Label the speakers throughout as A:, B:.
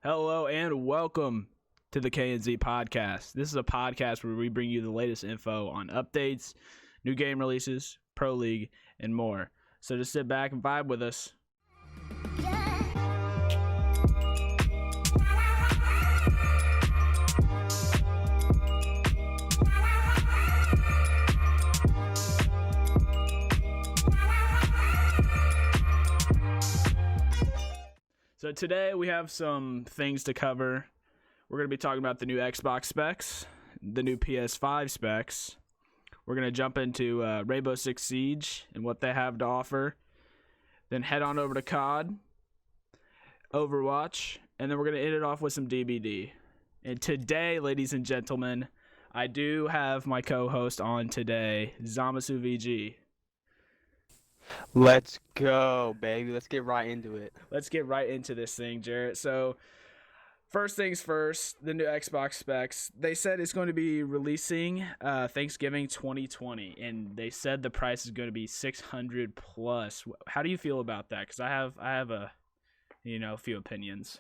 A: Hello and welcome to the K&Z podcast. This is a podcast where we bring you the latest info on updates, new game releases, Pro League, and more. So just sit back and vibe with us. So today we have some things to cover. We're going to be talking about the new Xbox specs, the new PS5 specs. We're going to jump into Rainbow Six Siege and what they have to offer. Then head on over to COD, Overwatch, and then we're going to end it off with some DBD. And today, ladies and gentlemen, I do have my co-host on today, Zamasu VG.
B: Let's go, baby. Let's get right into it.
A: Let's get right into this thing, Jarrett. So, first things first, the new Xbox specs. They said it's going to be releasing Thanksgiving 2020, and they said the price is going to be $600 plus. How do you feel about that? Because I have a few opinions.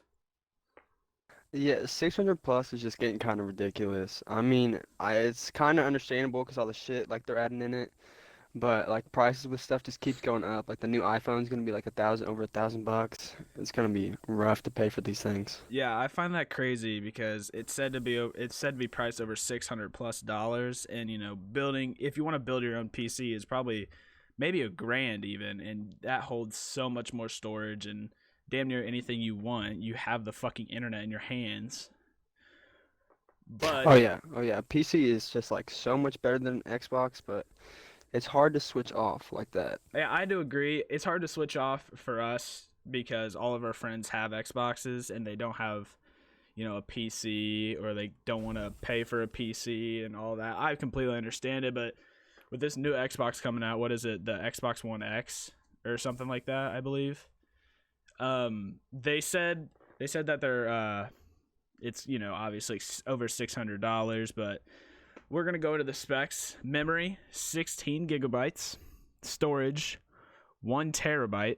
B: Yeah, 600 plus is just getting kind of ridiculous. I mean, it's kind of understandable because all the shit like they're adding in it, but like prices with stuff just keeps going up. Like the new iPhone's gonna be like over $1,000. It's gonna be rough to pay for these things.
A: Yeah, I find that crazy because it's said to be priced over $600 plus, and building, if you want to build your own PC, is probably maybe $1,000 even, and that holds so much more storage and damn near anything you want. You have the fucking internet in your hands. But
B: Oh yeah, PC is just like so much better than Xbox, but it's hard to switch off like that.
A: yeah, I do agree. It's hard to switch off for us because all of our friends have Xboxes and they don't have, a PC, or they don't want to pay for a PC and all that. I completely understand it, but with this new Xbox coming out, what is it, the Xbox One X or something like that, I believe. They said that they're it's obviously over $600, but we're going to go to the specs. Memory, 16 gigabytes. Storage, 1 terabyte.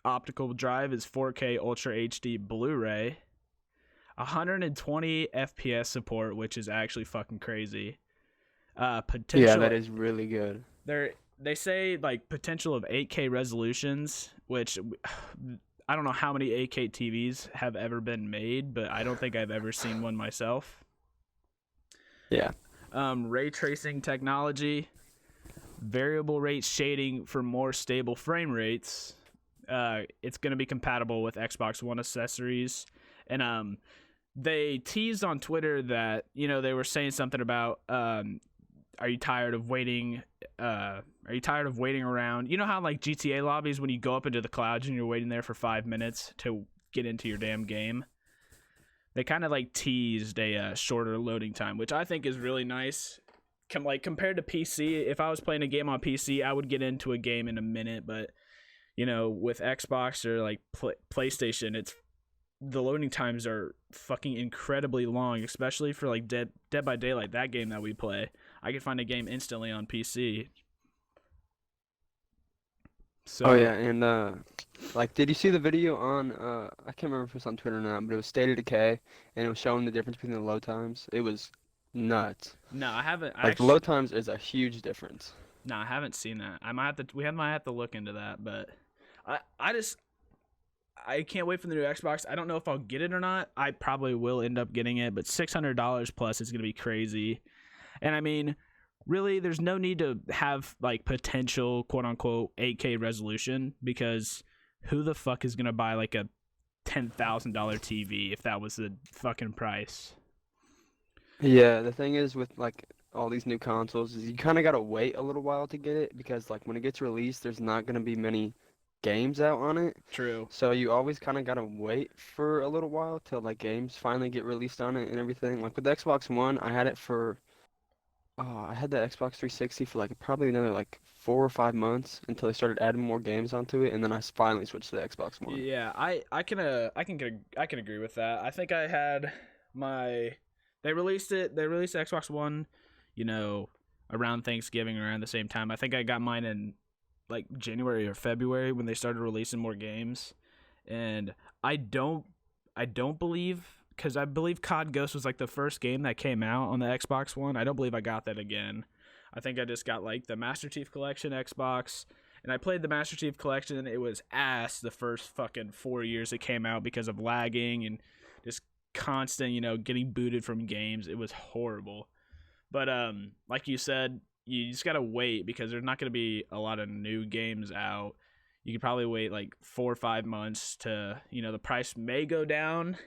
A: Optical drive is 4K Ultra HD Blu-ray. 120 FPS support, which is actually fucking crazy. Potential.
B: Yeah, that is really good.
A: They say like potential of 8K resolutions, which I don't know how many 8K TVs have ever been made, but I don't think I've ever seen one myself.
B: Yeah.
A: Ray tracing technology, variable rate shading for more stable frame rates. It's going to be compatible with Xbox One accessories. And they teased on Twitter that, they were saying something about, are you tired of waiting? Are you tired of waiting around? You know how like GTA lobbies, when you go up into the clouds and you're waiting there for 5 minutes to get into your damn game? They kind of like teased a shorter loading time, which I think is really nice. Compared to PC, if I was playing a game on PC, I would get into a game in a minute. But with Xbox or like PlayStation, the loading times are fucking incredibly long, especially for like Dead by Daylight, that game that we play. I can find a game instantly on PC. So,
B: Oh yeah, and did you see the video on I can't remember if it was on Twitter or not, but it was State of Decay, and it was showing the difference between the load times. It was nuts.
A: No, I haven't.
B: The load times is a huge difference.
A: No, I haven't seen that. We might have to look into that, but I can't wait for the new Xbox. I don't know if I'll get it or not. I probably will end up getting it, but $600 plus is gonna be crazy. And I mean, really, there's no need to have like potential quote unquote 8K resolution, because who the fuck is gonna buy like a $10,000 TV if that was the fucking price?
B: Yeah, the thing is with like all these new consoles is you kind of gotta wait a little while to get it, because like when it gets released, there's not gonna be many games out on it.
A: True.
B: So you always kind of gotta wait for a little while till like games finally get released on it and everything. Like with the Xbox One, I had the Xbox 360 for like probably another like 4 or 5 months until they started adding more games onto it, and then I finally switched to the Xbox One.
A: Yeah, I can agree with that. I think I had they released the Xbox One, around Thanksgiving, around the same time. I think I got mine in like January or February when they started releasing more games, and I don't I don't believe, because I believe COD Ghost was like the first game that came out on the Xbox One. I don't believe I got that again. I think I just got like the Master Chief Collection Xbox, and I played the Master Chief Collection, and it was ass the first fucking 4 years it came out because of lagging and just constant, getting booted from games. It was horrible. But like you said, you just gotta wait because there's not gonna be a lot of new games out. You could probably wait like 4 or 5 months to, the price may go down.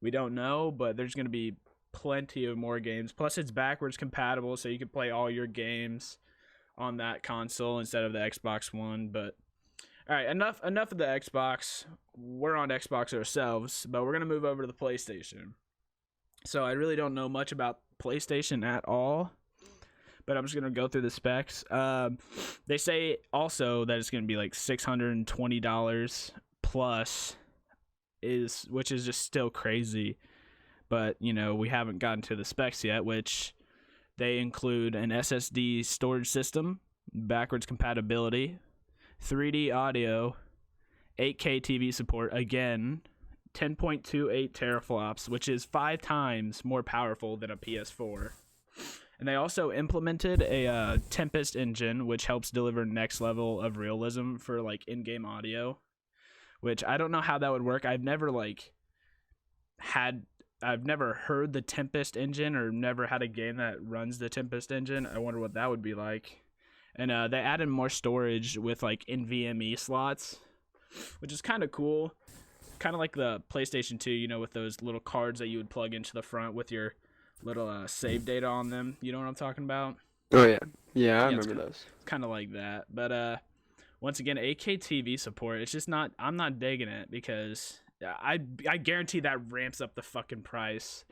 A: We don't know, but there's gonna be plenty of more games. Plus, it's backwards compatible, so you can play all your games on that console instead of the Xbox One. But all right, enough of the Xbox. We're on Xbox ourselves, but we're gonna move over to the PlayStation. So I really don't know much about PlayStation at all, but I'm just gonna go through the specs. They say also that it's gonna be like $620 plus, which is just still crazy. But we haven't gotten to the specs yet, which they include an SSD storage system, backwards compatibility, 3D audio, 8K TV support, again, 10.28 teraflops, which is 5 times more powerful than a PS4. And they also implemented a Tempest engine, which helps deliver next level of realism for like in-game audio, which I don't know how that would work. I've never heard the Tempest engine or never had a game that runs the Tempest engine. I wonder what that would be like. And they added more storage with like NVMe slots, which is kind of cool. Kind of like the PlayStation 2, with those little cards that you would plug into the front with your little save data on them. You know what I'm talking about?
B: Oh yeah, yeah, I
A: Yeah,
B: remember those.
A: it's kind of like that. But once again, 8K TV support. It's just not. I'm not digging it because I guarantee that ramps up the fucking price.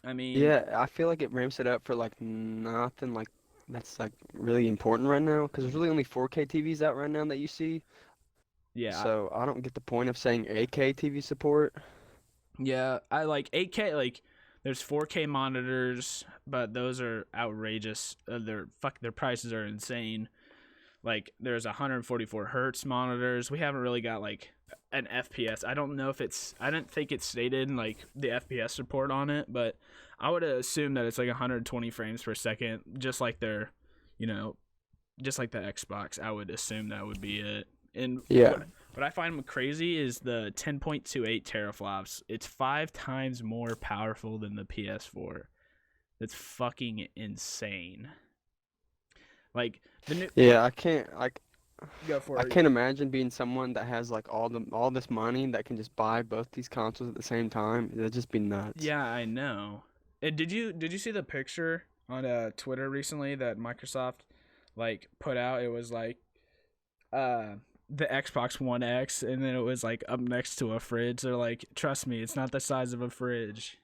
A: I mean,
B: Yeah, I feel like it ramps it up for like nothing like that's like really important right now because there's really only 4K TVs out right now that you see.
A: yeah,
B: So I don't get the point of saying 8K TV support.
A: yeah. I like 8K. Like, there's 4K monitors, but those are outrageous. Their prices are insane. Like, there's 144 hertz monitors. We haven't really got like an FPS. I don't know if I didn't think it's stated in like the FPS report on it, but I would assume that it's like 120 frames per second, just like you know, just like the Xbox. I would assume that would be it. And
B: Yeah.
A: what I find crazy is the 10.28 teraflops. It's 5 times more powerful than the PS4. That's fucking insane. Like the new.
B: Yeah,
A: Go for
B: I
A: it.
B: can't imagine being someone that has like all this money that can just buy both these consoles at the same time. That'd just be nuts.
A: Yeah, I know. And did you see the picture on Twitter recently that Microsoft like put out? It was like the Xbox One X, and then it was like up next to a fridge. They're like, trust me, it's not the size of a fridge.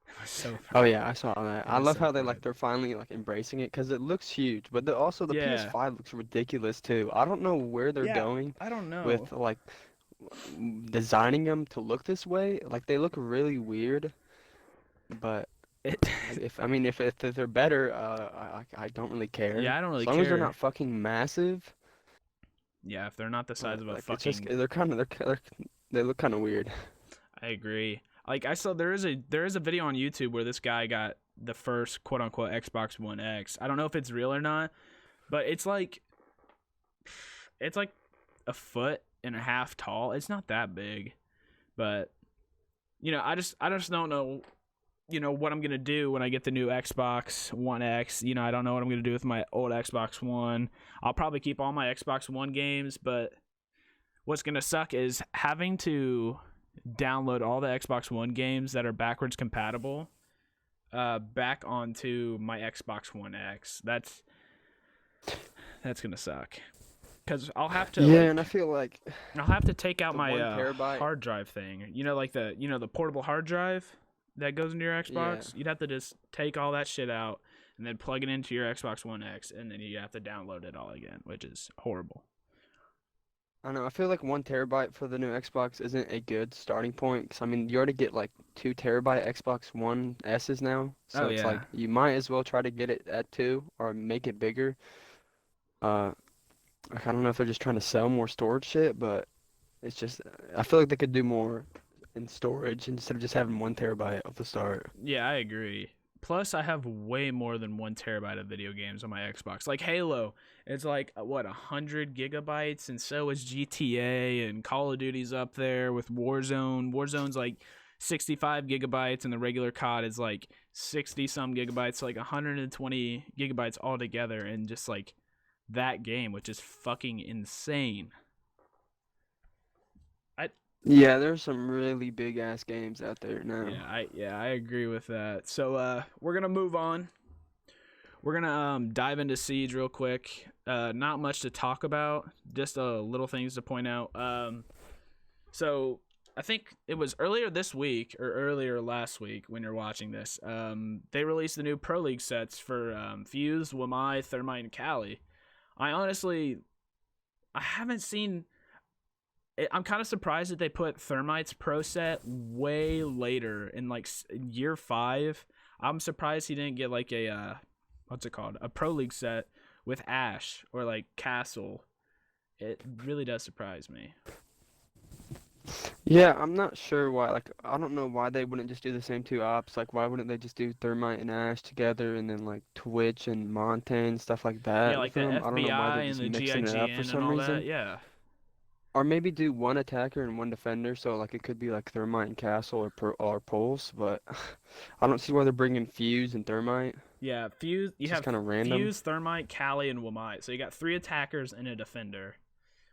A: It was so
B: Oh
A: funny.
B: yeah, I saw that.
A: It
B: I
A: was
B: love
A: so
B: how
A: funny.
B: they're finally like embracing it because it looks huge, but also the
A: Yeah.
B: PS5 looks ridiculous too. I don't know where they're
A: Yeah.
B: going
A: I don't know.
B: with like designing them to look this way. Like they look really weird, but
A: It.
B: if they're better, I don't really care.
A: Yeah, I don't really
B: As long as they're
A: care.
B: not fucking massive,
A: Yeah, if they're not the size
B: but
A: of a
B: like it's just
A: fucking.
B: they look kind of weird.
A: I agree. Like, I saw there is a video on YouTube where this guy got the first quote unquote Xbox One X. I don't know if it's real or not, but it's like a foot and a half tall. It's not that big, but I just don't know. What I'm gonna do when I get the new Xbox One X. I don't know what I'm gonna do with my old Xbox One. I'll probably keep all my Xbox One games, but what's gonna suck is having to download all the Xbox One games that are backwards compatible back onto my Xbox One X. That's gonna suck because
B: Yeah, and I feel like
A: I'll have to take out
B: the
A: my
B: 1 terabyte.
A: hard drive thing. Like the portable hard drive that goes into your
B: Yeah.
A: Xbox. You'd have to just take all that shit out and then plug it into your Xbox One X, and then you have to download it all again, which is horrible.
B: I know. I feel like 1 terabyte for the new Xbox isn't a good starting point. 'Cause I mean, you already get like 2 terabyte Xbox One S's now, so
A: Oh
B: it's
A: yeah.
B: like you might as well try to get it at 2 or make it bigger. Uh, like, I don't know if they're just trying to sell more storage shit, but It's just I feel like they could do more in storage instead of just having 1 TB off the start.
A: Yeah, I agree. Plus, I have way more than 1 TB of video games on my Xbox. Like Halo, it's like what 100 GB, and so is GTA and Call of Duty's up there with Warzone. Warzone's like 65 GB, and the regular COD is like 60 some gigabytes, so like 120 GB altogether, and just like that game, which is fucking insane. I
B: Yeah, there's some really big ass games out there now.
A: yeah, I agree with that. So we're gonna move on. We're gonna dive into Siege real quick. Not much to talk about, just little things to point out. So I think it was earlier this week or earlier last week when you're watching this. They released the new Pro League sets for Fuse, Wamai, Thermite, and Cali. I honestly, I haven't seen. I'm kind of surprised that they put Thermite's Pro set way later in like year 5. I'm surprised he didn't get like a what's it called, a Pro League set with Ash or like Castle. It really does surprise me.
B: Yeah, I'm not sure why. Like, I don't know why they wouldn't just do the same two ops. Like, why wouldn't they just do Thermite and Ash together and then like Twitch and Montaigne stuff like
A: Yeah,
B: that
A: like
B: with
A: the
B: them? I don't know why
A: FBI
B: they're
A: and
B: just
A: the
B: mixing it up for
A: GIGN and
B: some
A: all that.
B: reason.
A: Yeah,
B: Or maybe do one attacker and one defender, so like it could be like Thermite and Castle or Pulse. But I don't see why they're bringing Fuse and Thermite.
A: yeah. Fuse. You
B: It's just
A: have
B: kind of random.
A: Fuse, Thermite, Cali, and Wamai. So you got 3 attackers and a defender,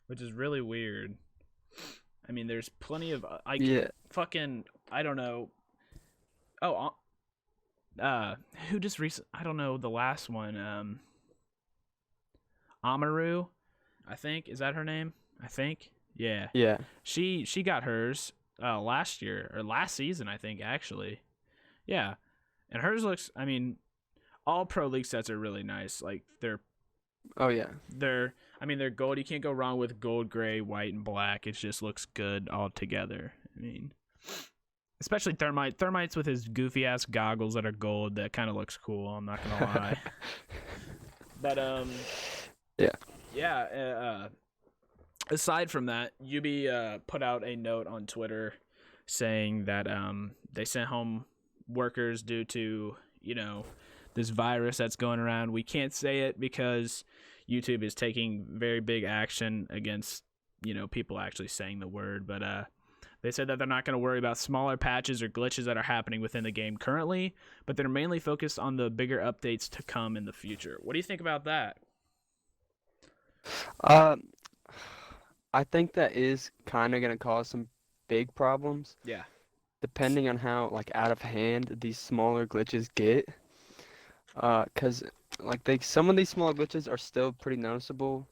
A: which is really weird. I mean, there's plenty of like
B: Yeah,
A: fucking I don't know. Oh, who just recent? I don't know the last one. Amaru, I think is that her name? I think. Yeah,
B: yeah.
A: she got hers last year or last season, I think actually. Yeah, and hers looks. I mean, all Pro League sets are really nice. Like
B: Oh yeah.
A: I mean they're gold. You can't go wrong with gold, gray, white, and black. It just looks good all together. I mean, especially Thermite. Thermite's with his goofy ass goggles that are gold. That kind of looks cool. I'm not gonna lie. But
B: Yeah.
A: yeah. Aside from that, Ubi put out a note on Twitter saying that they sent home workers due to this virus that's going around. We can't say it because YouTube is taking very big action against people actually saying the word, but they said that they're not going to worry about smaller patches or glitches that are happening within the game currently, but they're mainly focused on the bigger updates to come in the future. What do you think about that?
B: Um, I think that is kind of gonna cause some big problems,
A: Yeah.
B: depending on how like out of hand these smaller glitches get. 'Cause like some of these small glitches are still pretty noticeable,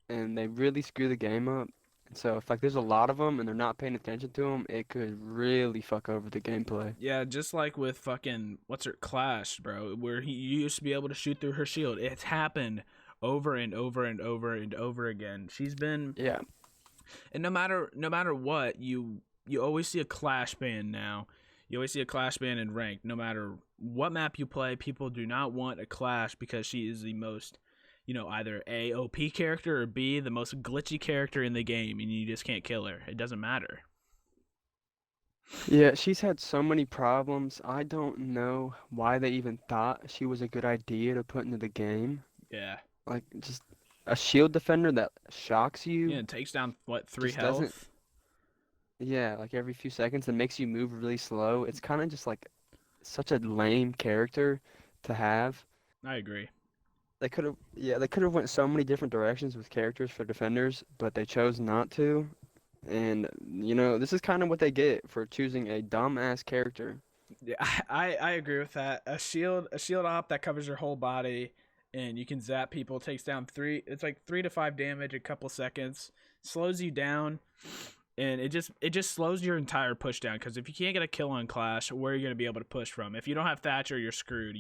B: and they really screw the game up. And so if like there's a lot of them and they're not paying attention to them, it could really fuck over the gameplay.
A: Yeah, just like with fucking what's her Clash, bro, where you used to be able to shoot through her shield. It's happened over and over and over and over again. She's been,
B: Yeah.
A: and no matter what, you always see a Clash ban now. You always see a Clash ban in ranked. No matter what map you play, people do not want a Clash because she is the most, either A, OP character, or B, the most glitchy character in the game, and you just can't kill her. It doesn't matter.
B: Yeah, she's had so many problems. I don't know why they even thought she was a good idea to put into the game.
A: Yeah.
B: Like just a shield defender that shocks
A: Yeah,
B: you
A: it takes down, what, 3
B: just doesn't,
A: health?
B: yeah, like every few seconds and makes you move really slow. It's kind of just like such a lame character to have.
A: I agree.
B: They could have went so many different directions with characters for defenders, but they chose not to. And this is kind of what they get for choosing a dumbass character.
A: Yeah, I agree with that. A shield op that covers your whole body, and you can zap people. Takes down 3. It's like 3 to 5 damage a couple seconds. Slows you down, and it just slows your entire push down. Because if you can't get a kill on Clash, where are you gonna be able to push from? If you don't have Thatcher, you're screwed.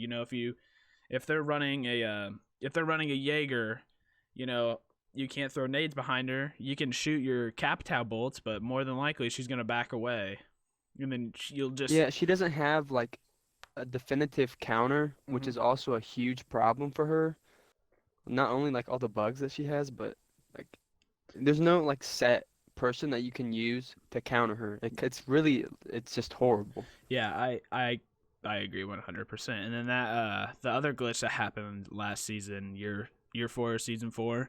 A: If they're running a Jaeger, you know you can't throw nades behind her. You can shoot your Capitao bolts, but more than likely she's gonna back away, and then you'll just.
B: Yeah, she doesn't have like a definitive counter, which
A: Mhm.
B: is also a huge problem for her. Not only like all the bugs that she has, but like there's no like set person that you can use to counter her. It's just horrible.
A: Yeah, I agree 100%. And then that the other glitch that happened last season, year 4, season 4,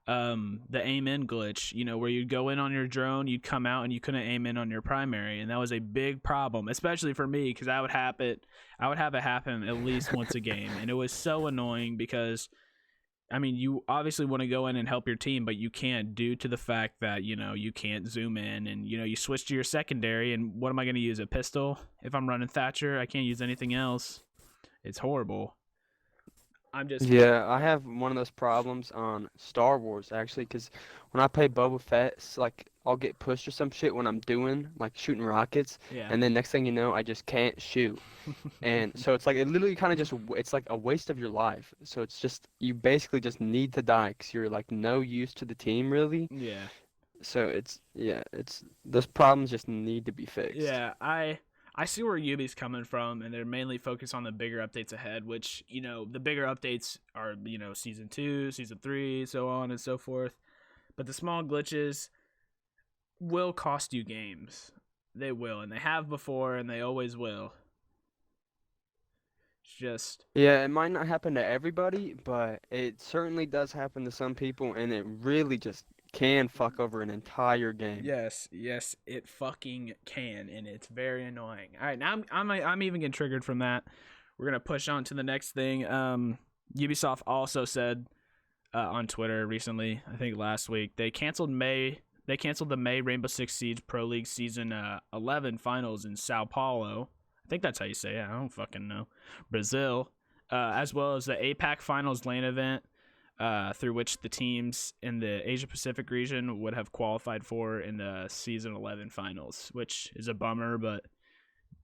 A: the aim in glitch, where you'd go in on your drone, you'd come out and you couldn't aim in on your primary, and that was a big problem, especially for me because I would have it happen at least once a game, and it was so annoying because I mean, you obviously want to go in and help your team, but you can't due to the fact that, you can't zoom in and, you switch to your secondary. And what am I going to use? A pistol? If I'm running Thatcher, I can't use anything else. It's horrible.
B: Yeah, I have one of those problems on Star Wars actually, because when I play Boba Fett, it's like I'll get pushed or some shit when I'm doing like shooting rockets,
A: Yeah.
B: and then next thing you know, I just can't shoot. And so it's like it literally kind of it's like a waste of your life. So it's just you basically just need to die because you're like no use to the team really.
A: Yeah.
B: So it's those problems just need to be fixed.
A: Yeah, I see where Yubi's coming from, and they're mainly focused on the bigger updates ahead, which, the bigger updates are, season 2, season 3, so on and so forth. But the small glitches will cost you games. They will, and they have before, and they always will. It's just
B: Yeah, it might not happen to everybody, but it certainly does happen to some people, and it really just can fuck over an entire game.
A: yes, it fucking can, and it's very annoying. All right, now I'm even getting triggered from that. We're gonna push on to the next thing. Ubisoft also said on Twitter recently, I think last week, they canceled the May Rainbow Six Siege Pro League Season 11 finals in Sao Paulo. I think that's how you say it. I don't fucking know. Brazil, as well as the APAC Finals lane event, through which the teams in the Asia Pacific region would have qualified for in the Season 11 finals, which is a bummer. But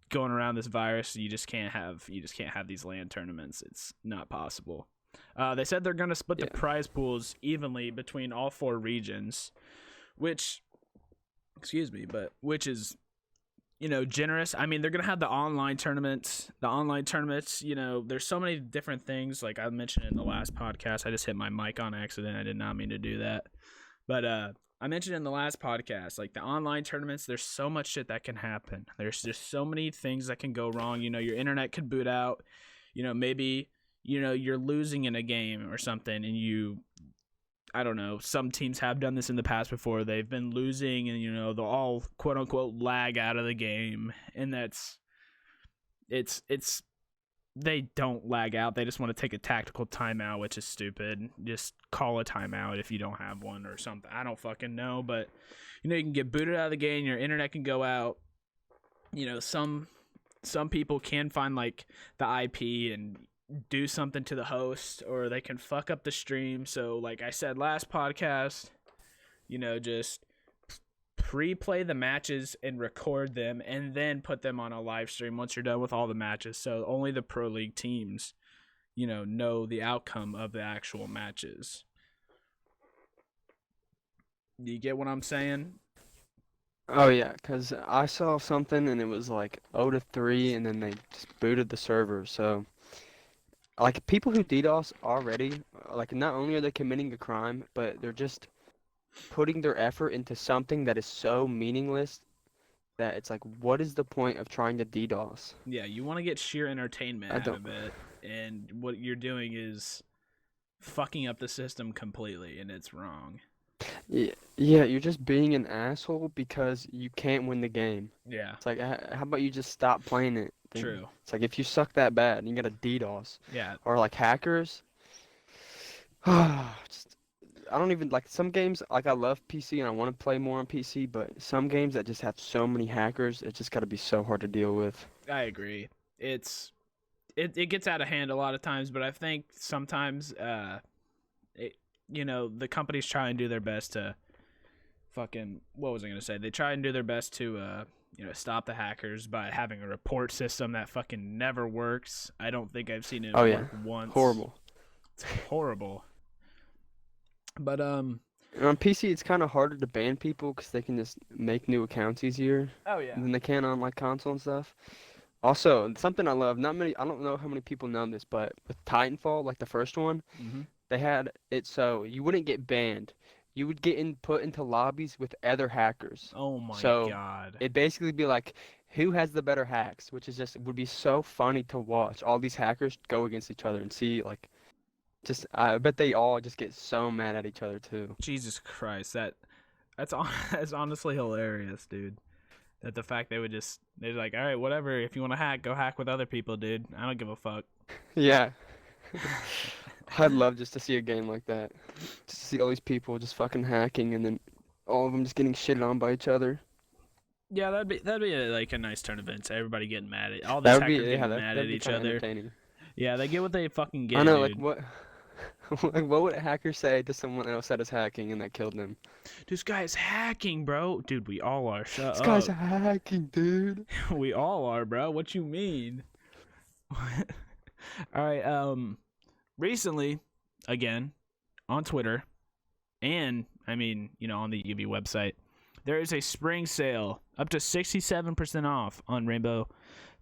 A: going around this virus, you just can't have these LAN tournaments. It's not possible. They said they're going to split the prize pools evenly between all 4 regions, which is generous. I mean, they're gonna have the online tournaments. There's so many different things. Like I mentioned in the last podcast, I just hit my mic on accident. I did not mean to do that. But I mentioned in the last podcast, like the online tournaments, there's so much shit that can happen. There's just so many things that can go wrong. Your internet could boot out. Maybe you're losing in a game or something, and I don't know. Some teams have done this in the past before. They've been losing, and they'll all quote unquote lag out of the game, and they don't lag out. They just want to take a tactical timeout, which is stupid. Just call a timeout if you don't have one or something. I don't fucking know, but you can get booted out of the game. Your internet can go out. Some people can find like the IP and do something to the host, or they can fuck up the stream. So like I said last podcast, just pre-play the matches and record them and then put them on a live stream once you're done with all the matches, so only the pro league teams know the outcome of the actual matches. Do you get what I'm saying?
B: Oh yeah, because I saw something and it was like 0-3, and then they just booted the server. So like people who DDoS already, like not only are they committing a crime, but they're just putting their effort into something that is so meaningless that it's like, what is the point of trying to DDoS?
A: Yeah, you want to get sheer entertainment out of it, and what you're doing is fucking up the system completely, and it's wrong.
B: Yeah, you're just being an asshole because you can't win the game.
A: Yeah.
B: It's like, how about you just stop playing it?
A: True.
B: It's like if you suck that bad and you got a DDoS.
A: Yeah.
B: Or like hackers. Just, I don't even like some games. Like I love PC and I want to play more on PC, but some games that just have so many hackers, it just got to be so hard to deal with.
A: I agree. It gets out of hand a lot of times, but I think sometimes the companies try and do their best to what was I gonna say? They try and do their best to stop the hackers by having a report system that fucking never works. I don't think I've seen it work once.
B: Horrible.
A: It's horrible. But
B: on PC, it's kind of harder to ban people because they can just make new accounts easier.
A: Oh yeah.
B: Than they can on like console and stuff. Also, something I love. I don't know how many people know this, but with Titanfall, like the first one, they had it so you wouldn't get banned, you would put into lobbies with other hackers.
A: Oh my
B: So
A: god.
B: it'd basically be like, who has the better hacks, which is just would be so funny to watch. All these hackers go against each other and see like, just I bet they all just get so mad at each other too.
A: Jesus Christ, that's honestly hilarious, dude. That the fact they're like, all right, whatever. If you want to hack, go hack with other people, dude. I don't give a fuck.
B: Yeah. I'd love just to see a game like that. Just to see all these people just fucking hacking and then all of them just getting shitted on by each other.
A: Yeah, that'd be like a nice turn of events. Everybody getting mad at all these
B: That would be
A: hackers
B: yeah,
A: getting mad at
B: that'd be
A: each
B: kind of
A: other.
B: entertaining.
A: Yeah, they get what they fucking get,
B: I know,
A: dude.
B: like what like what would a hacker say to someone else that is hacking and that killed them?
A: This guy's hacking, bro. Dude, we all are. Shut
B: This guy's
A: up.
B: hacking, dude.
A: We all are, bro. What you mean? All right. Recently, again, on Twitter, and I mean, on the UB website, there is a spring sale up to 67% off on Rainbow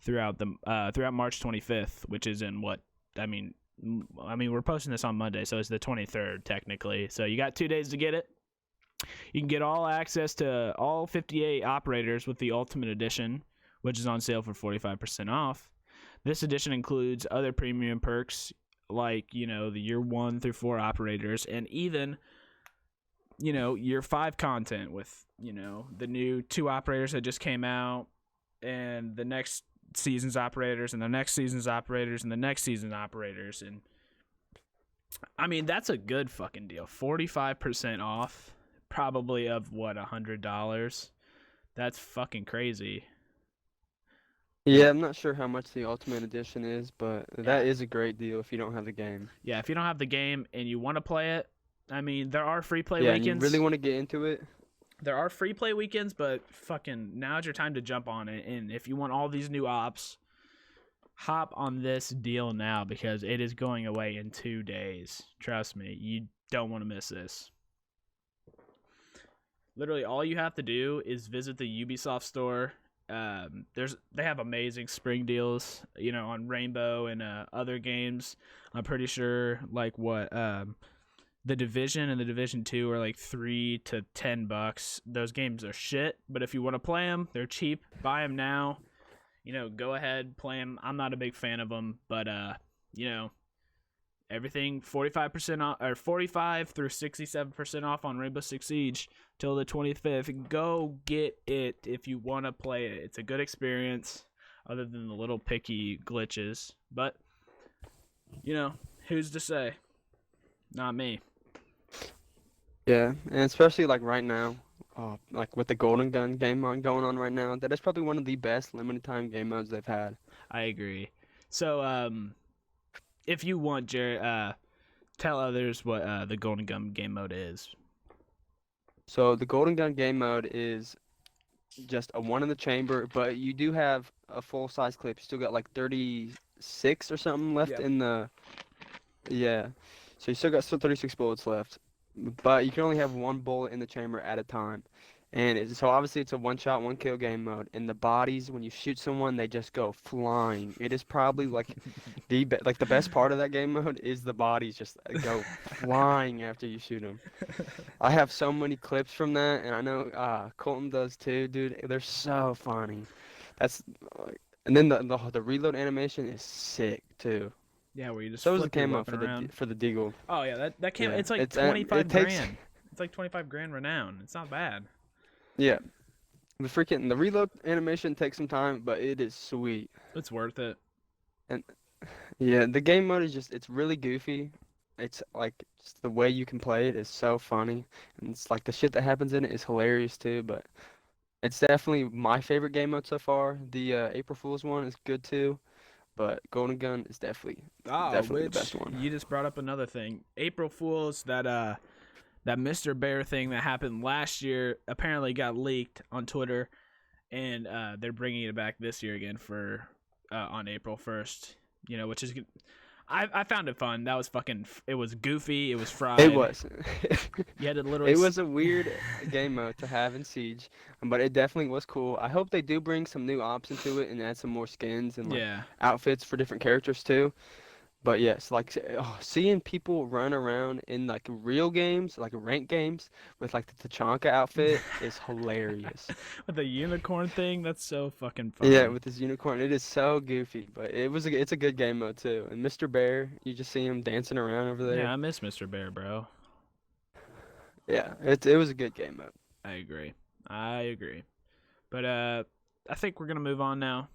A: throughout March 25th, which is in what I mean, we're posting this on Monday, so it's the 23rd technically. So you got 2 days to get it. You can get all access to all 58 operators with the Ultimate Edition, which is on sale for 45% off. This edition includes other premium perks like, the year 1 through 4 operators, and even, year 5 content with, the new 2 operators that just came out, and the next season's operators, and the next season's operators, and the next season's operators. And I mean, that's a good fucking deal. 45% off, probably of what, $100. That's fucking crazy.
B: Yeah, I'm not sure how much the Ultimate Edition is, but that
A: Yeah.
B: is a great deal if you don't have the game.
A: Yeah, if you don't have the game and you want to play it, I mean, there are free play
B: Yeah, and you
A: weekends.
B: really want to get into it.
A: There are free play weekends, but fucking now's your time to jump on it. And if you want all these new ops, hop on this deal now because it is going away in 2 days. Trust me, you don't want to miss this. Literally, all you have to do is visit the Ubisoft store. They have amazing spring deals, on Rainbow and other games. I'm pretty sure the Division and the Division 2 are like $3 to $10. Those games are shit, but if you want to play them, they're cheap. Buy them now. Go ahead, play them. I'm not a big fan of them, but everything 45% off, or 45 through 67% off on Rainbow Six Siege till the 25th. Go get it if you want to play it. It's a good experience, other than the little picky glitches. But who's to say? Not me.
B: Yeah, and especially like right now, like with the Golden Gun game mode going on right now, that is probably one of the best limited time game modes they've had.
A: I agree. So, if you want, Jarrett, tell others what the Golden Gun game mode is.
B: So the Golden Gun game mode is just a one in the chamber, but you do have a full size clip. You still got like 36 or something left
A: Yep.
B: in the yeah. So you still got 36 bullets left, but you can only have one bullet in the chamber at a time. And so obviously it's a one shot, one kill game mode. And the bodies, when you shoot someone, they just go flying. It is probably like the best part of that game mode is the bodies just go flying after you shoot them. I have so many clips from that, and I know Colton does too, dude. They're so funny. That's and then the reload animation is sick too.
A: Yeah, where you just
B: So is the
A: flip your
B: camo
A: weapon around.
B: for the deagle.
A: Oh yeah, that camo.
B: Yeah,
A: It's like
B: it
A: 25
B: takes
A: grand. It's like 25 grand renown. It's not bad.
B: yeah. The reload animation takes some time, but it is sweet.
A: It's worth it.
B: And yeah, the game mode is it's really goofy. It's like just the way you can play it is so funny, and it's like the shit that happens in it is hilarious too. But it's definitely my favorite game mode so far. The April Fool's one is good too, but Golden Gun is definitely the
A: Which
B: best one.
A: you just brought up another thing. April Fools, that Mr. Bear thing that happened last year apparently got leaked on Twitter, and they're bringing it back this year again for on April 1st. Which is I found it fun. That was it was goofy. It was fried.
B: It was.
A: You had to literally.
B: It was a weird game mode to have in Siege, but it definitely was cool. I hope they do bring some new ops into it and add some more skins and like
A: Yeah.
B: outfits for different characters too. But yes, like seeing people run around in like real games, like ranked games, with like the Tachanka outfit is hilarious.
A: With the unicorn thing, that's so fucking
B: Yeah,
A: funny.
B: with his unicorn, it is so goofy, but it's a good game mode too. And Mr. Bear, you just see him dancing around over
A: Yeah,
B: there.
A: I miss Mr. Bear, bro.
B: Yeah, it was a good game mode.
A: I agree. I agree. But I think we're gonna move on now.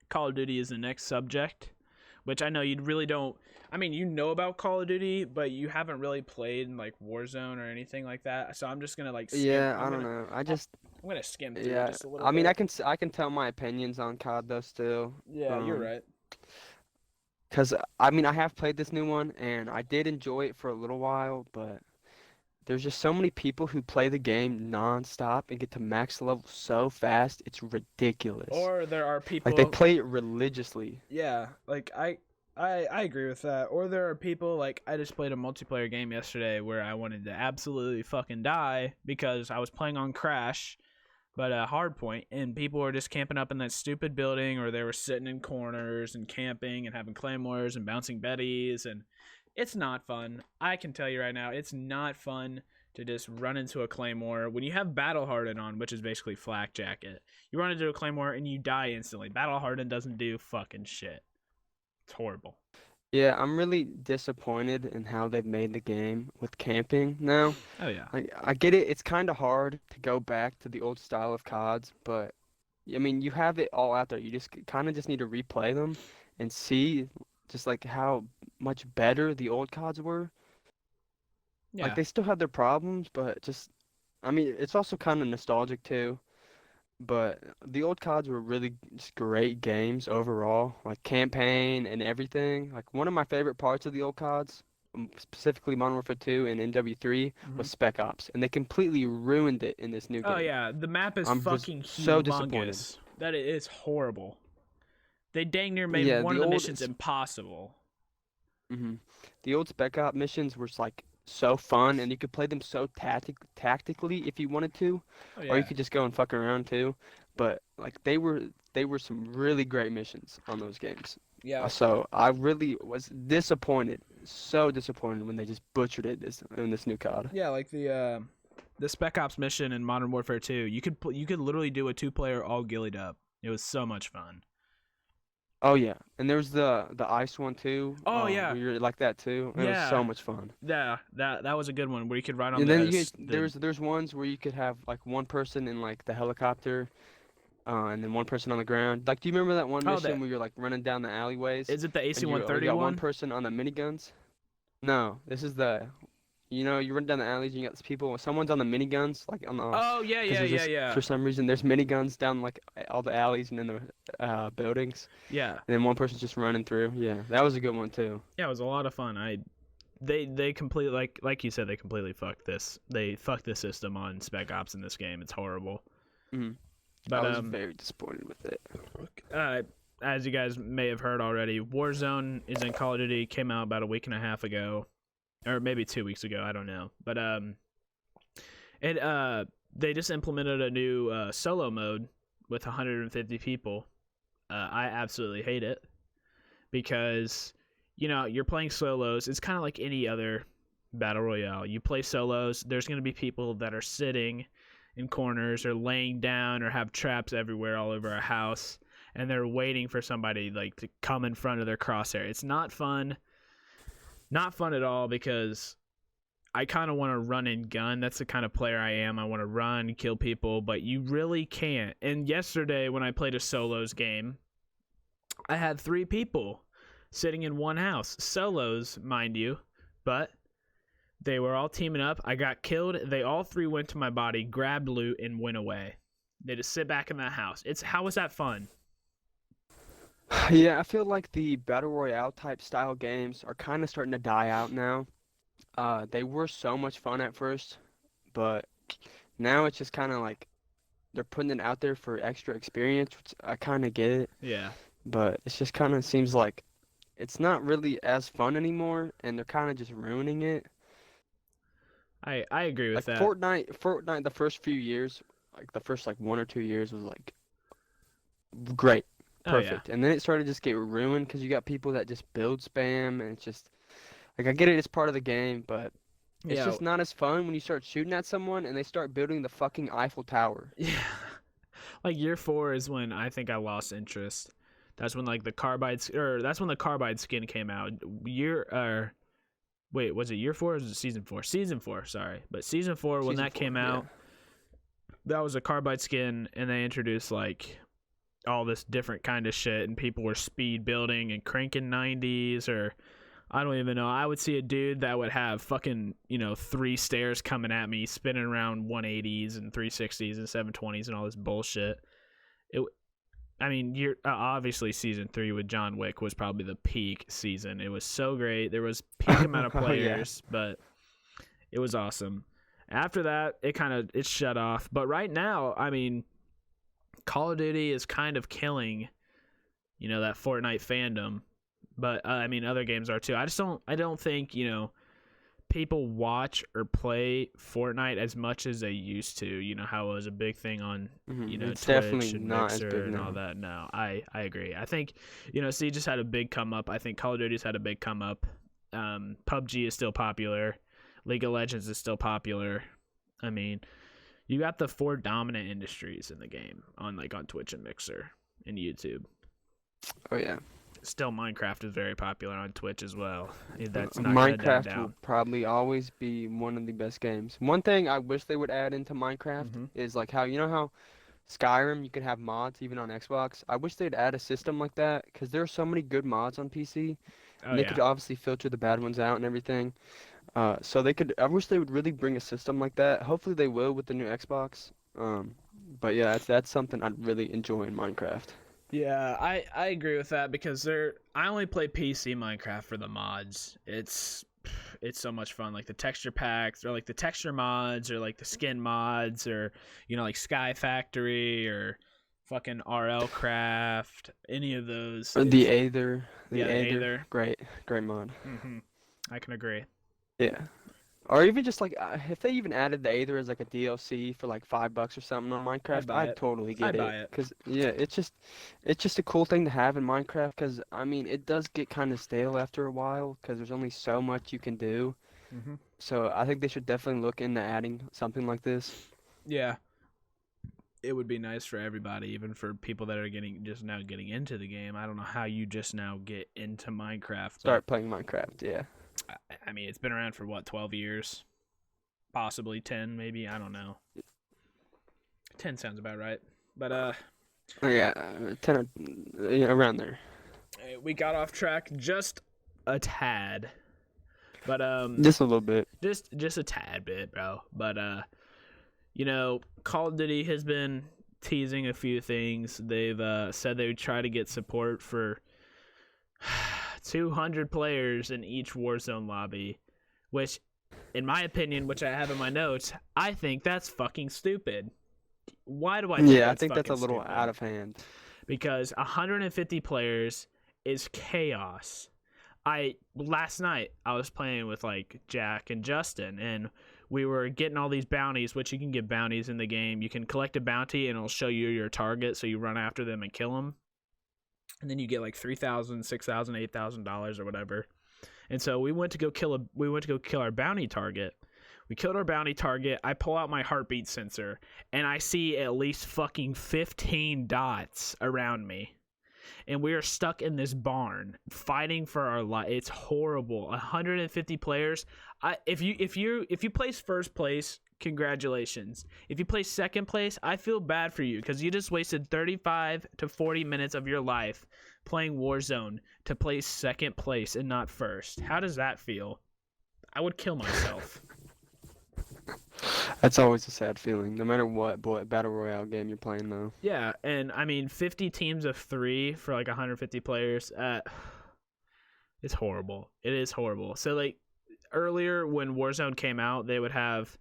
A: Call of Duty is the next subject, which I know you really don't. I mean, you know about Call of Duty, but you haven't really played in like Warzone or anything like that. So I'm just gonna like skim.
B: Yeah, I don't know.
A: I'm gonna skim through it
B: Yeah,
A: just a little
B: I mean,
A: bit.
B: I can tell my opinions on COD though still.
A: Yeah, you're
B: Um,
A: right.
B: 'Cause I mean, I have played this new one and I did enjoy it for a little while, but there's just so many people who play the game non-stop and get to max level so fast, it's ridiculous.
A: Or there are
B: Like they
A: people.
B: play it religiously.
A: Yeah, like I agree with that. Or there are people like I just played a multiplayer game yesterday where I wanted to absolutely fucking die because I was playing on Crash, but a hard point, and people were just camping up in that stupid building, or they were sitting in corners and camping and having claymores and bouncing betties, and it's not fun. I can tell you right now, it's not fun to just run into a claymore when you have battle hardened on, which is basically flak jacket. You run into a claymore and you die instantly. Battle hardened doesn't do fucking shit. It's horrible.
B: Yeah, I'm really disappointed in how they've made the game with camping now.
A: Oh yeah.
B: Like I get it, it's kind of hard to go back to the old style of CODs, but I mean, you have it all out there. You just kind of just need to replay them and see just like how much better the old CODs were. Like
A: Yeah.
B: they still have their problems, but just I mean, it's also kind of nostalgic too. But the old CODs were really just great games overall, like campaign and everything. Like one of my favorite parts of the old CODs, specifically Modern Warfare 2 and MW3,
A: Hmm.
B: was Spec Ops, and they completely ruined it in this new
A: Oh
B: game.
A: yeah. The map is
B: I was
A: fucking
B: so disappointed.
A: humongous. That is horrible. They dang near made
B: Yeah,
A: one of the missions impossible.
B: hmm the old Spec Op missions were just, like so fun, and you could play them so tactically if you wanted to,
A: Oh
B: or you
A: yeah.
B: could just go and fuck around too. But like they were some really great missions on those games.
A: Yeah.
B: So I really was disappointed, so disappointed when they just butchered it in this new COD.
A: Yeah, like the Spec Ops mission in Modern Warfare 2. You could literally do a two-player all gillied up. It was so much fun.
B: Oh yeah, and there was the ice one too,
A: Oh yeah.
B: where you're like that too. It was
A: Yeah.
B: so much fun.
A: Yeah, that was a good one where you could ride on
B: And then
A: the
B: there's ones where you could have like one person in like the helicopter, and then one person on the ground. Like, do you remember that one
A: oh
B: mission
A: that
B: where you're like running down the alleyways
A: is it the
B: and
A: AC
B: you got one
A: 131?
B: person on the miniguns? No, this is you run down the alleys and you got these people. Someone's on the miniguns, like on the
A: Oh yeah
B: because
A: yeah
B: there's
A: yeah
B: just
A: yeah
B: for some reason there's miniguns down like all the alleys and in the buildings,
A: yeah
B: and then one person's just running through. Yeah, that was a good one too.
A: yeah. It was a lot of fun. They completely like you said they completely fucked this. They fucked the system on Spec Ops in this game. It's horrible.
B: hmm I
A: But
B: was very disappointed with it.
A: uh, as you guys may have heard already, Warzone is in Call of Duty. Came out about a week and a half ago, or maybe 2 weeks ago. I don't know. But it they just implemented a new solo mode with 150 people. I absolutely hate it because you're playing solos. It's kind of like any other battle royale. You play solos. There's going to be people that are sitting in corners or laying down or have traps everywhere all over a house, and they're waiting for somebody like to come in front of their crosshair. It's not fun. Not fun at all because I kind of want to run and gun. That's the kind of player I am. I want to run, kill people, but you really can't. And yesterday when I played a solos game, I had 3 people sitting in one house. Solos, mind you, but they were all teaming up. I got killed. They all 3 went to my body, grabbed loot, and went away. They just sit back in that house. How was that fun?
B: Yeah, I feel like the battle royale type style games are kind of starting to die out now. They were so much fun at first, but now it's just kind of like they're putting it out there for extra experience, which I kind of get it,
A: Yeah,
B: but it's just kind of seems like it's not really as fun anymore, and they're kind of just ruining it.
A: I agree with
B: Like
A: that.
B: Fortnite, the first few years, like the first like 1 or 2 years was like great,
A: Oh yeah.
B: perfect. And then it started to just get ruined because you got people that just build spam, and it's just like, I get it, it's part of the game, but it's
A: Yeah.
B: just not as fun when you start shooting at someone and they start building the fucking Eiffel Tower.
A: Yeah. Like year 4 is when I think I lost interest. That's when like the that's when the carbide skin came out. Wait, was it year 4 or was it season 4? Season 4, sorry. But season 4 when
B: Season
A: that
B: 4,
A: came
B: yeah.
A: out, that was a carbide skin, and they introduced like all this different kind of shit, and people were speed building and cranking 90s, or I don't even know. I would see a dude that would have fucking, 3 stairs coming at me, spinning around 180s and 360s and 720s and all this bullshit. I mean, you're obviously season 3 with John Wick was probably the peak season. It was so great. There was peak amount of
B: Oh, yeah.
A: players, but it was awesome. After that, it shut off. But right now, I mean, Call of Duty is kind of killing, that Fortnite fandom. But I mean, other games are too. I don't think, people watch or play Fortnite as much as they used to. You know how it was a big thing on,
B: It's
A: Twitch
B: definitely
A: and
B: not as
A: Mixer
B: big
A: and all
B: now.
A: that. No, I agree. I think, Siege has had a big come up. I think Call of Duty's had a big come up. PUBG is still popular. League of Legends is still popular. I mean, you got the 4 dominant industries in the game on Twitch and Mixer and YouTube.
B: Oh yeah.
A: Still, Minecraft is very popular on Twitch as well. That's not gonna die
B: Minecraft
A: down.
B: will probably always be one of the best games. One thing I wish they would add into Minecraft
A: Mhm.
B: is like how Skyrim, you could have mods even on Xbox. I wish they'd add a system like that because there are so many good mods on PC,
A: Oh
B: and they
A: yeah.
B: could obviously filter the bad ones out and everything. So they could. I wish they would really bring a system like that. Hopefully they will with the new Xbox. But yeah, that's something I'd really enjoy in Minecraft.
A: Yeah, I agree with that because I only play PC Minecraft for the mods. It's so much fun, like the texture packs or like the texture mods or like the skin mods or like Sky Factory or fucking RL Craft, any of those.
B: The Aether,
A: Yeah, the Aether.
B: great mod.
A: I can agree.
B: Yeah. Or even just like if they even added the Aether as like a DLC for like $5 or something on
A: I'd
B: Minecraft,
A: buy
B: I'd
A: it.
B: totally
A: I'd
B: get
A: buy
B: it.
A: it.
B: 'Cause yeah, it's just a cool thing to have in Minecraft. 'Cause I mean, it does get kind of stale after a while 'cause there's only so much you can do.
A: Mhm.
B: So I think they should definitely look into adding something like this.
A: Yeah. It would be nice for everybody, even for people that are just now getting into the game. I don't know how you just now get into Minecraft, but
B: Start playing Minecraft, yeah.
A: I mean, it's been around for what, 12 years? Possibly 10, maybe. I don't know. 10 sounds about right. But
B: Oh, yeah, 10 yeah, around there.
A: we got off track just a tad. But
B: Just a little bit.
A: just a tad bit, bro. But Call of Duty has been teasing a few things. They've said they would try to get support for 200 players in each Warzone lobby, which, in my opinion, which I have in my notes, I think that's fucking stupid. Why do I think
B: Yeah, I
A: that's
B: think that's a
A: fucking
B: little
A: stupid?
B: out of hand.
A: Because 150 players is chaos. Last night I was playing with like Jack and Justin, and we were getting all these bounties, which you can get bounties in the game. You can collect a bounty and it'll show you your target, so you run after them and kill them, and then you get like $3,000, $6,000, $8,000 or whatever. And so we went to go kill our bounty target. We killed our bounty target. I pull out my heartbeat sensor, and I see at least fucking 15 dots around me. And we are stuck in this barn fighting for our life. It's horrible. 150 players. If you place first place, congratulations. If you place second place, I feel bad for you because you just wasted 35 to 40 minutes of your life playing Warzone to place second place and not first. How does that feel? I would kill myself.
B: That's always a sad feeling, no matter what battle royale game you're playing, though.
A: Yeah, and I mean 50 teams of 3 for like 150 players. It's horrible. It is horrible. So like earlier when Warzone came out, they would have,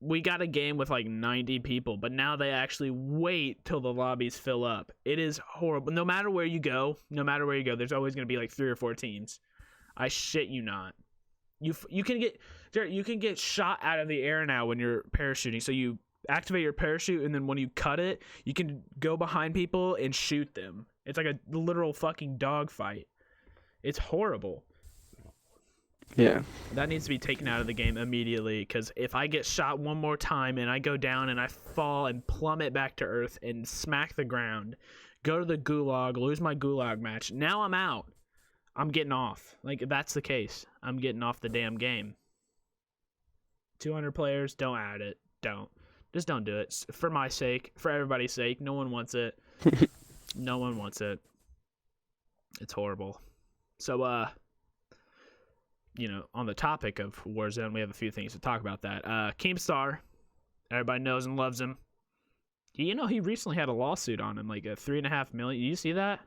A: we got a game with like 90 people, but now they actually wait till the lobbies fill up. It is horrible. No matter where you go, there's always going to be like 3 or 4 teams. I shit you not. You can get shot out of the air now when you're parachuting. So you activate your parachute, and then when you cut it, you can go behind people and shoot them. It's like a literal fucking dogfight. It's horrible.
B: Yeah.
A: That needs to be taken out of the game immediately, because if I get shot one more time and I go down and I fall and plummet back to earth and smack the ground, go to the gulag, lose my gulag match, now I'm out. I'm getting off. Like, if that's the case, I'm getting off the damn game. 200 players, don't add it. Don't. Just don't do it. For my sake, for everybody's sake. No one wants it. No one wants it. It's horrible. So, on the topic of Warzone, we have a few things to talk about that. Keemstar, everybody knows and loves him. He recently had a lawsuit on him, like a $3.5 million. You see that?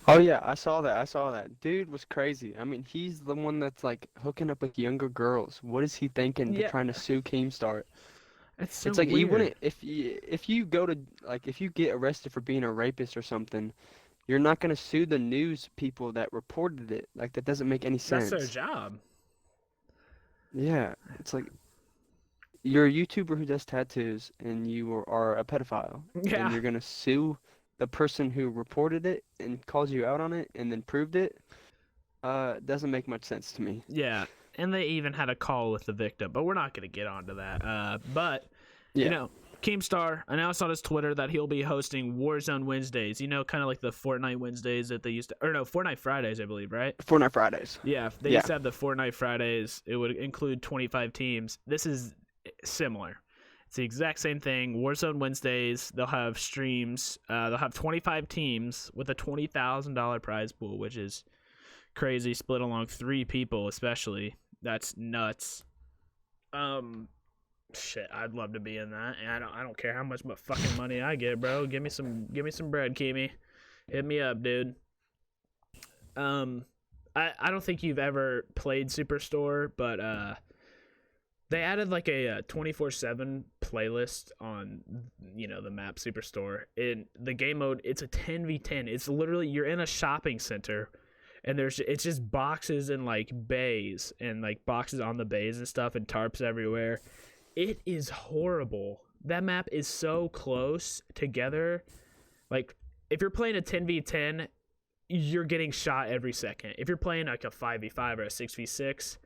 B: Oh yeah, I saw that. Dude was crazy. I mean, he's the one that's like hooking up with younger girls. What is he thinking to trying to sue Keemstar?
A: It's
B: like
A: weird.
B: you wouldn't if you go to if you get arrested for being a rapist or something, you're not gonna sue the news people that reported it. Like, that doesn't make any sense.
A: That's their job.
B: Yeah, it's like you're a YouTuber who does tattoos and you are a pedophile.
A: Yeah.
B: And you're gonna sue the person who reported it and calls you out on it and then proved it. Doesn't make much sense to me.
A: Yeah, and they even had a call with the victim, but we're not going to get onto that. But, Keemstar announced on his Twitter that he'll be hosting Warzone Wednesdays. Kind of like the Fortnite Wednesdays that they used to, or no, Fortnite Fridays, I believe, right?
B: Fortnite Fridays.
A: Yeah, they used to have the Fortnite Fridays. It would include 25 teams. This is similar. It's the exact same thing. Warzone Wednesdays, they'll have streams. They'll have 25 teams with a $20,000 prize pool, which is crazy, split along 3 people especially. That's nuts. Shit, I'd love to be in that. And I don't care how much fucking money I get, bro. Give me some bread, Kimi. Hit me up, dude. I don't think you've ever played Superstore, but they added like a 24/7 playlist on the map Superstore. In the game mode, it's a 10v10. It's literally, you're in a shopping center, and it's just boxes and like bays and like boxes on the bays and stuff and tarps everywhere. It is horrible. That map is so close together. Like, if you're playing a 10v10, you're getting shot every second. If you're playing like a 5v5 or a 6v6,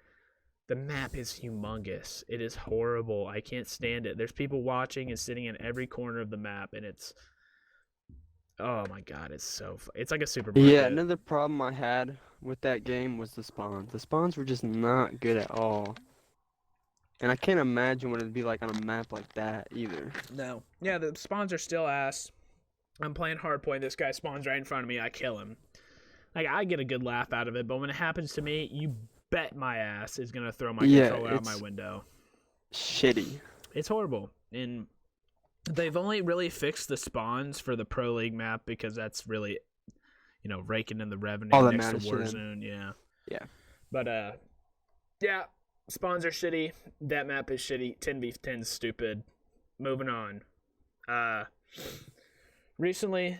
A: the map is humongous. It is horrible. I can't stand it. There's people watching and sitting in every corner of the map, and it's, oh my god, it's like a supermarket.
B: Yeah, another problem I had with that game was the spawns. The spawns were just not good at all. And I can't imagine what it'd be like on a map like that either.
A: No. Yeah, the spawns are still ass. I'm playing hardpoint. This guy spawns right in front of me. I kill him. Like, I get a good laugh out of it, but when it happens to me, you bet my ass is going to throw my controller out my window.
B: Shitty.
A: It's horrible. And they've only really fixed the spawns for the Pro League map because that's really, raking in the revenue next to Warzone. Yeah.
B: Yeah.
A: But, yeah. Spawns are shitty. That map is shitty. 10v10 is stupid. Moving on. Recently,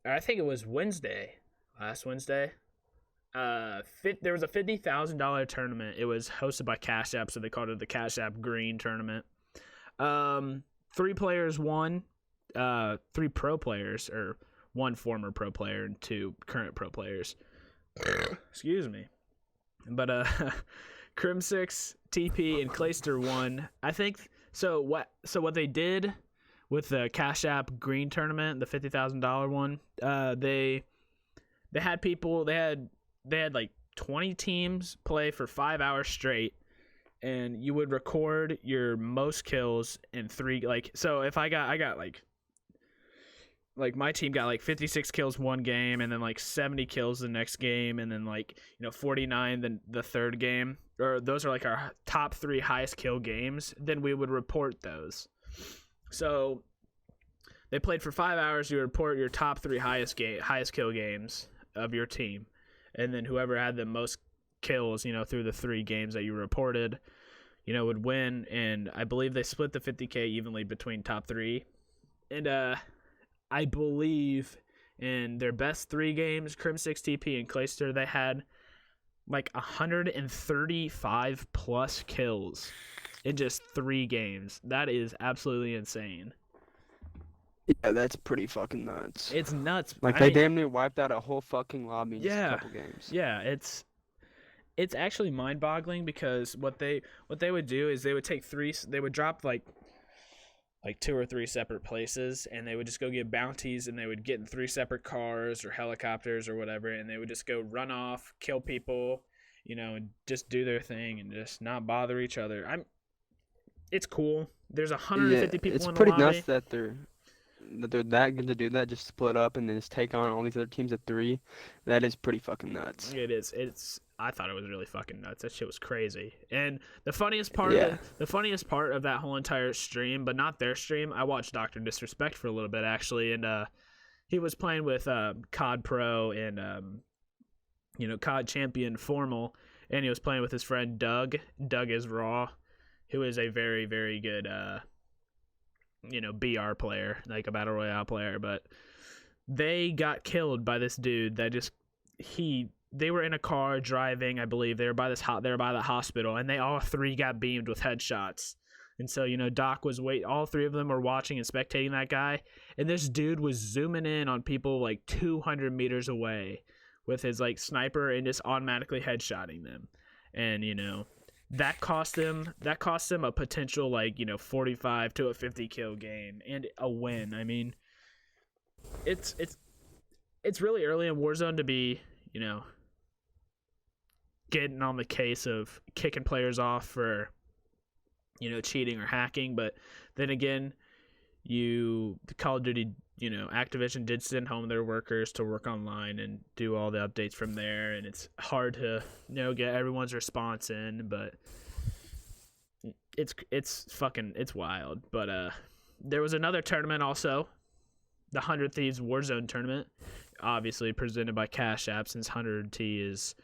A: I think it was last Wednesday, there was a $50,000 tournament. It was hosted by Cash App, so they called it the Cash App Green Tournament. 3 players won. 3 pro players, or 1 former pro player and 2 current pro players. Excuse me. But Crim6, TP, and Clayster won. I think so. What they did with the Cash App Green Tournament, the $50,000 one, they had people. They had like 20 teams play for 5 hours straight, and you would record your most kills in 3. Like, so if I got like my team got like 56 kills one game, and then like 70 kills the next game, and then 49 the third game. Or those are like our top 3 highest kill games. Then we would report those. So they played for 5 hours. You report your top 3 highest kill games of your team, and then whoever had the most kills, through the 3 games that you reported, would win. And I believe they split the 50K evenly between top 3. And I believe in their best 3 games, Crim6, TP, and Clayster, they had like 135 plus kills. in just 3 games. That is absolutely insane.
B: Yeah, that's pretty fucking nuts.
A: It's nuts.
B: Like
A: I
B: they
A: mean,
B: damn near wiped out a whole fucking lobby in just a
A: yeah,
B: couple games.
A: yeah. It's actually mind-boggling because what they would do is they would take 3. They would drop like 2 or 3 separate places, and they would just go get bounties, and they would get in 3 separate cars or helicopters or whatever, and they would just go run off, kill people, and just do their thing and just not bother each other. It's cool. There's 150
B: Yeah,
A: people
B: it's
A: in the
B: pretty
A: lobby.
B: nuts that they're that good to do that, just split up and then just take on all these other teams at 3. That is pretty fucking nuts.
A: It is. I thought it was really fucking nuts. That shit was crazy. And the funniest part
B: Yeah.
A: of that whole entire stream, but not their stream, I watched Dr. Disrespect for a little bit actually, and he was playing with COD Pro and COD Champion Formal, and he was playing with his friend Doug. Doug is Raw, who is a very, very good BR player, like a battle royale player, but they got killed by this dude that they were in a car driving, I believe. They were by the hospital, and they all 3 got beamed with headshots. And so, Doc was all 3 of them were watching and spectating that guy, and this dude was zooming in on people like 200 meters away with his like sniper and just automatically headshotting them. And that cost them a potential 45 to a 50 kill game and a win. I mean, it's really early in Warzone to be, getting on the case of kicking players off for, cheating or hacking. But then again, the Call of Duty, Activision did send home their workers to work online and do all the updates from there, and it's hard to get everyone's response in, but it's wild. But there was another tournament also, the 100 Thieves Warzone tournament, obviously presented by Cash App, since 100T is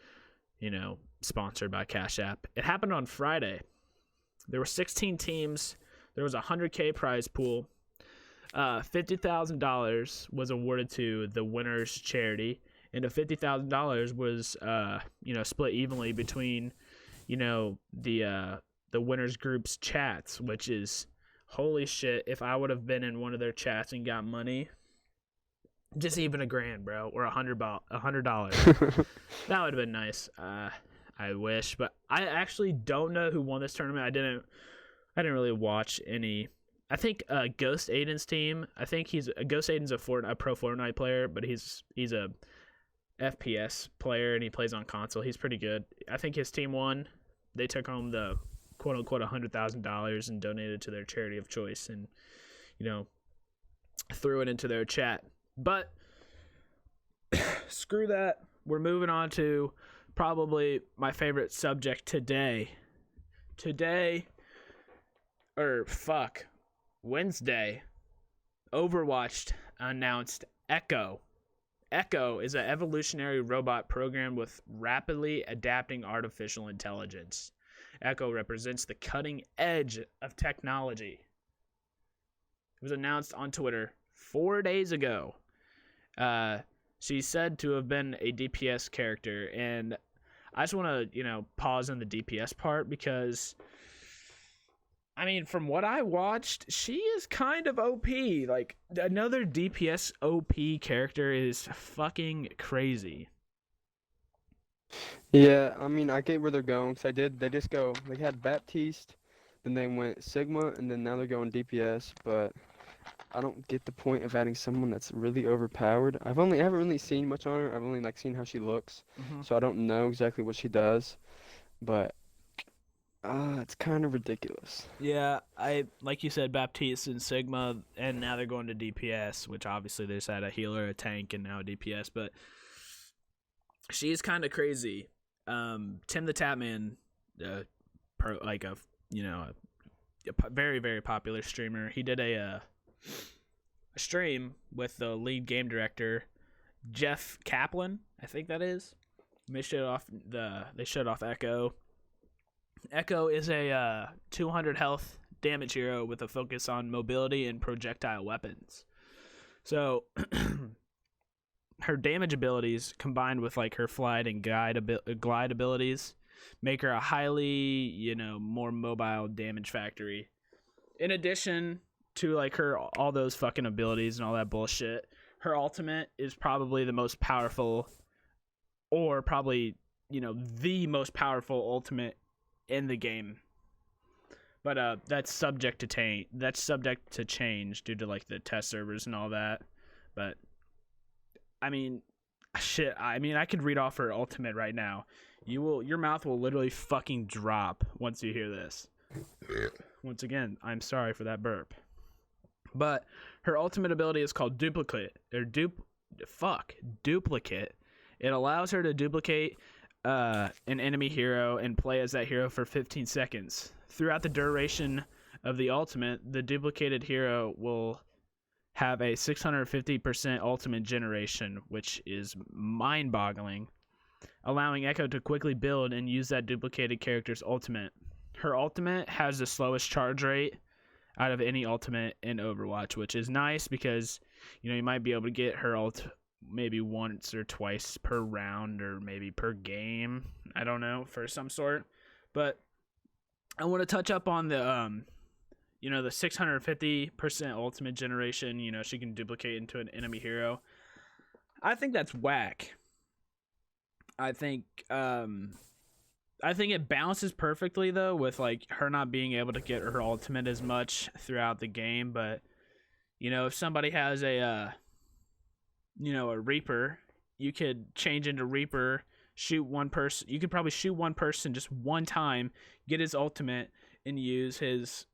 A: sponsored by Cash App. It happened on Friday. There were 16 teams. There was a 100K prize pool. $50,000 was awarded to the winner's charity, and the $50,000 was split evenly between the winners group's chats, which is holy shit. If I would have been in one of their chats and got money, just even $1,000, bro, or $100, that would have been nice. I wish, but I actually don't know who won this tournament. I didn't really watch any. I think Ghost Aiden's team. I think Ghost Aiden's a pro Fortnite player, but he's a FPS player and he plays on console. He's pretty good. I think his team won. They took home the quote unquote $100,000 and donated to their charity of choice, and threw it into their chat. But screw that. We're moving on to probably my favorite subject today. Wednesday, Overwatch announced Echo. Echo is an evolutionary robot programmed with rapidly adapting artificial intelligence. Echo represents the cutting edge of technology. It was announced on Twitter 4 days ago. She's said to have been a DPS character, and I just want to, pause on the DPS part because, I mean, from what I watched, she is kind of OP. Like, another DPS OP character is fucking crazy.
B: Yeah, I mean, I get where they're going, because they had Baptiste, then they went Sigma, and then now they're going DPS, but I don't get the point of adding someone that's really overpowered. I haven't really seen much on her. I've only seen how she looks, so I don't know exactly what she does, but it's kind of ridiculous.
A: Yeah, like you said, Baptiste and Sigma, and now they're going to DPS, which obviously they just had a healer, a tank, and now a DPS, but she's kind of crazy. Tim the Tatman, a very, very popular streamer. He did a stream with the lead game director, Jeff Kaplan, I think that is. They showed off Echo. Echo is a 200 health damage hero with a focus on mobility and projectile weapons. So her damage abilities combined with her flight and glide abilities make her a highly, more mobile damage factory. In addition to like her all those fucking abilities and all that bullshit, her ultimate is probably the most powerful, or probably, the most powerful ultimate in the game. But that's subject to change due to like the test servers and all that. But I mean, shit. I mean, I could read off her ultimate right now. Your mouth will literally fucking drop once you hear this. Once again, I'm sorry for that burp. But her ultimate ability is called duplicate duplicate. It allows her to duplicate an enemy hero and play as that hero for 15 seconds. Throughout the duration of the ultimate, the duplicated hero will have a 650% ultimate generation, which is mind-boggling, allowing Echo to quickly build and use that duplicated character's ultimate. Her ultimate has the slowest charge rate out of any ultimate in Overwatch, which is nice because, you might be able to get her ult maybe once or twice per round or maybe per game. I don't know, for some sort. But I want to touch up on the, the 650% ultimate generation, she can duplicate into an enemy hero. I think that's whack. I think it balances perfectly though with like her not being able to get her ultimate as much throughout the game. But if somebody has a Reaper, you could change into Reaper, shoot one person. You could probably shoot one person just one time, get his ultimate, and use his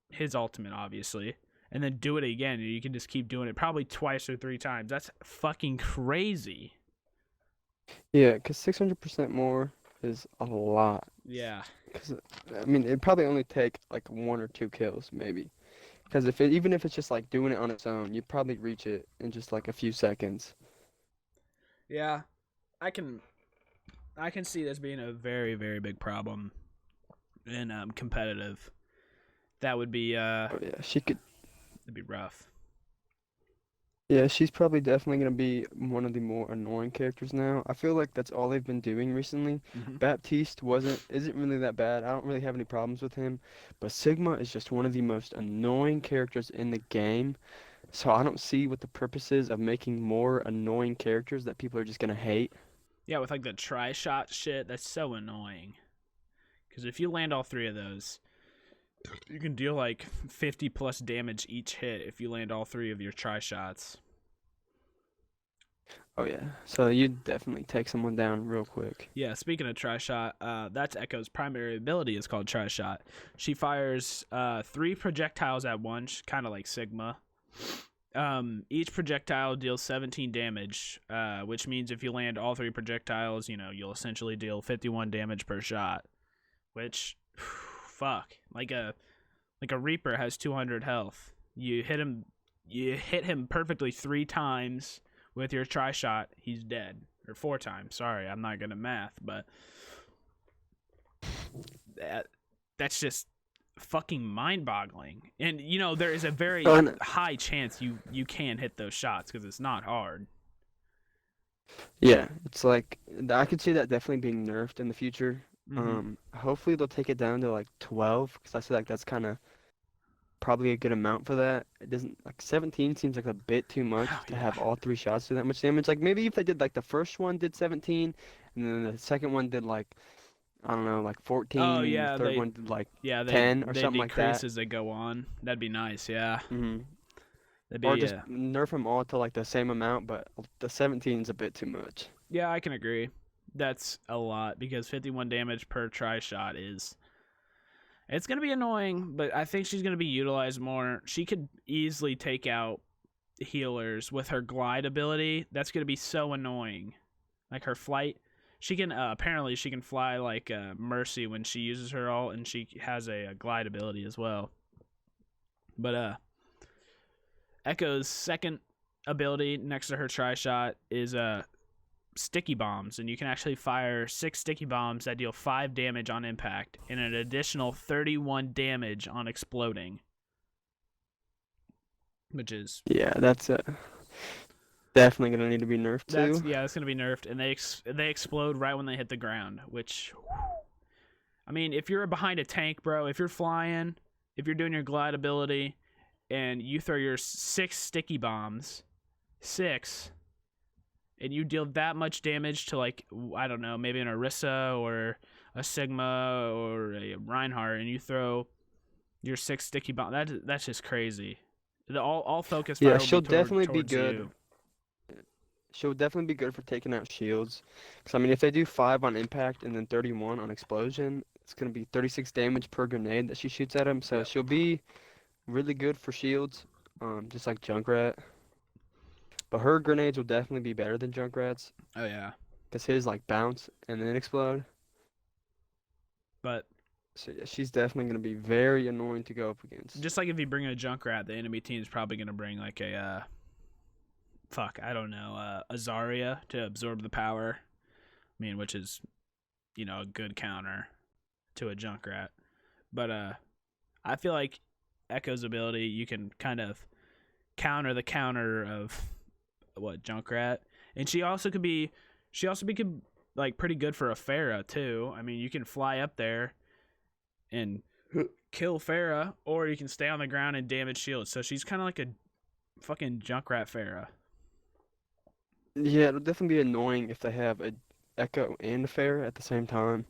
A: his ultimate obviously, and then do it again. And you can just keep doing it probably twice or 3 times. That's fucking crazy.
B: Yeah, because 600% more is a lot.
A: Yeah.
B: Because, I mean, it'd probably only take like 1 or 2 kills, maybe. Because even if it's just like doing it on its own, you'd probably reach it in just like a few seconds.
A: Yeah. I can see this being a very, very big problem in competitive. That would be
B: Oh, yeah, she could.
A: it'd be rough.
B: Yeah, she's probably definitely going to be one of the more annoying characters now. I feel like that's all they've been doing recently.
A: Mm-hmm.
B: Baptiste isn't really that bad. I don't really have any problems with him. But Sigma is just one of the most annoying characters in the game. So I don't see what the purpose is of making more annoying characters that people are just going to hate.
A: Yeah, with like the tri-shot shit, that's so annoying. Because if you land all 3 of those, you can deal like 50 plus damage each hit if you land all 3 of your tri-shots.
B: Oh yeah, so you definitely take someone down real quick.
A: Yeah, speaking of tri-shot, that's Echo's primary ability is called tri-shot. She fires 3 projectiles at once, kind of like Sigma. Each projectile deals 17 damage, which means if you land all 3 projectiles, you'll essentially deal 51 damage per shot. Which, fuck, like a Reaper has 200 health. You hit him perfectly 3 times with your tri-shot, he's dead. Or 4 times. Sorry, I'm not good at math, but that's just fucking mind-boggling. And there is a very high chance you can hit those shots because it's not hard.
B: Yeah, it's like I could see that definitely being nerfed in the future.
A: Mm-hmm.
B: Hopefully they'll take it down to like 12 because I feel like that's kind of probably a good amount for that. It doesn't, like, 17 seems like a bit too much to have all 3 shots do that much damage. Like maybe if they did like the first one did 17 and then the second one did like, I don't know, like 14,
A: Oh yeah,
B: the third one did like
A: they
B: 10 or something like that.
A: as they go on. That'd be nice, yeah.
B: Mm-hmm.
A: That'd be,
B: Or just nerf them all to like the same amount, but the 17 is a bit too much.
A: Yeah, I can agree. That's a lot because 51 damage per tri-shot it's going to be annoying, but I think she's going to be utilized more. She could easily take out healers with her glide ability. That's going to be so annoying. Like her flight, she can apparently she can fly like Mercy when she uses her ult, and she has a glide ability as well. But Echo's second ability next to her tri-shot is sticky bombs, and you can actually fire 6 sticky bombs that deal 5 damage on impact and an additional 31 damage on exploding, which is
B: yeah, that's Definitely gonna need to be nerfed
A: That's
B: too.
A: yeah, that's gonna be nerfed, and they explode right when they hit the ground. Which, I mean, if you're behind a tank, bro, if you're flying, if you're doing your glide ability, and you throw your 6 sticky bombs, 6, and you deal that much damage to, like, I don't know, maybe an Orisa or a Sigma or a Reinhardt, and you throw your 6 sticky bomb, that's just crazy. All focus
B: Yeah,
A: fire will be towards you.
B: she'll definitely be good for taking out shields. Because, I mean, if they do 5 on impact and then 31 on explosion, it's going to be 36 damage per grenade that she shoots at him. So
A: Yep.
B: she'll be really good for shields, just like Junkrat. But her grenades will definitely be better than Junkrat's.
A: Oh yeah.
B: Because his, like, bounce and then explode.
A: But
B: So, yeah, she's definitely going to be very annoying to go up against.
A: just like if you bring a Junkrat, the enemy team is probably gonna bring like a I don't know, a Zarya to absorb the power. I mean, which is, a good counter to a Junkrat. But I feel like Echo's ability, you can kind of counter the counter of what Junkrat, and she also be like pretty good for a Pharah too. I mean, you can fly up there and kill Pharah, or you can stay on the ground and damage shields. So she's kind of like a fucking Junkrat Pharah.
B: Yeah, it'll definitely be annoying if they have a Echo and a Fair at the same time.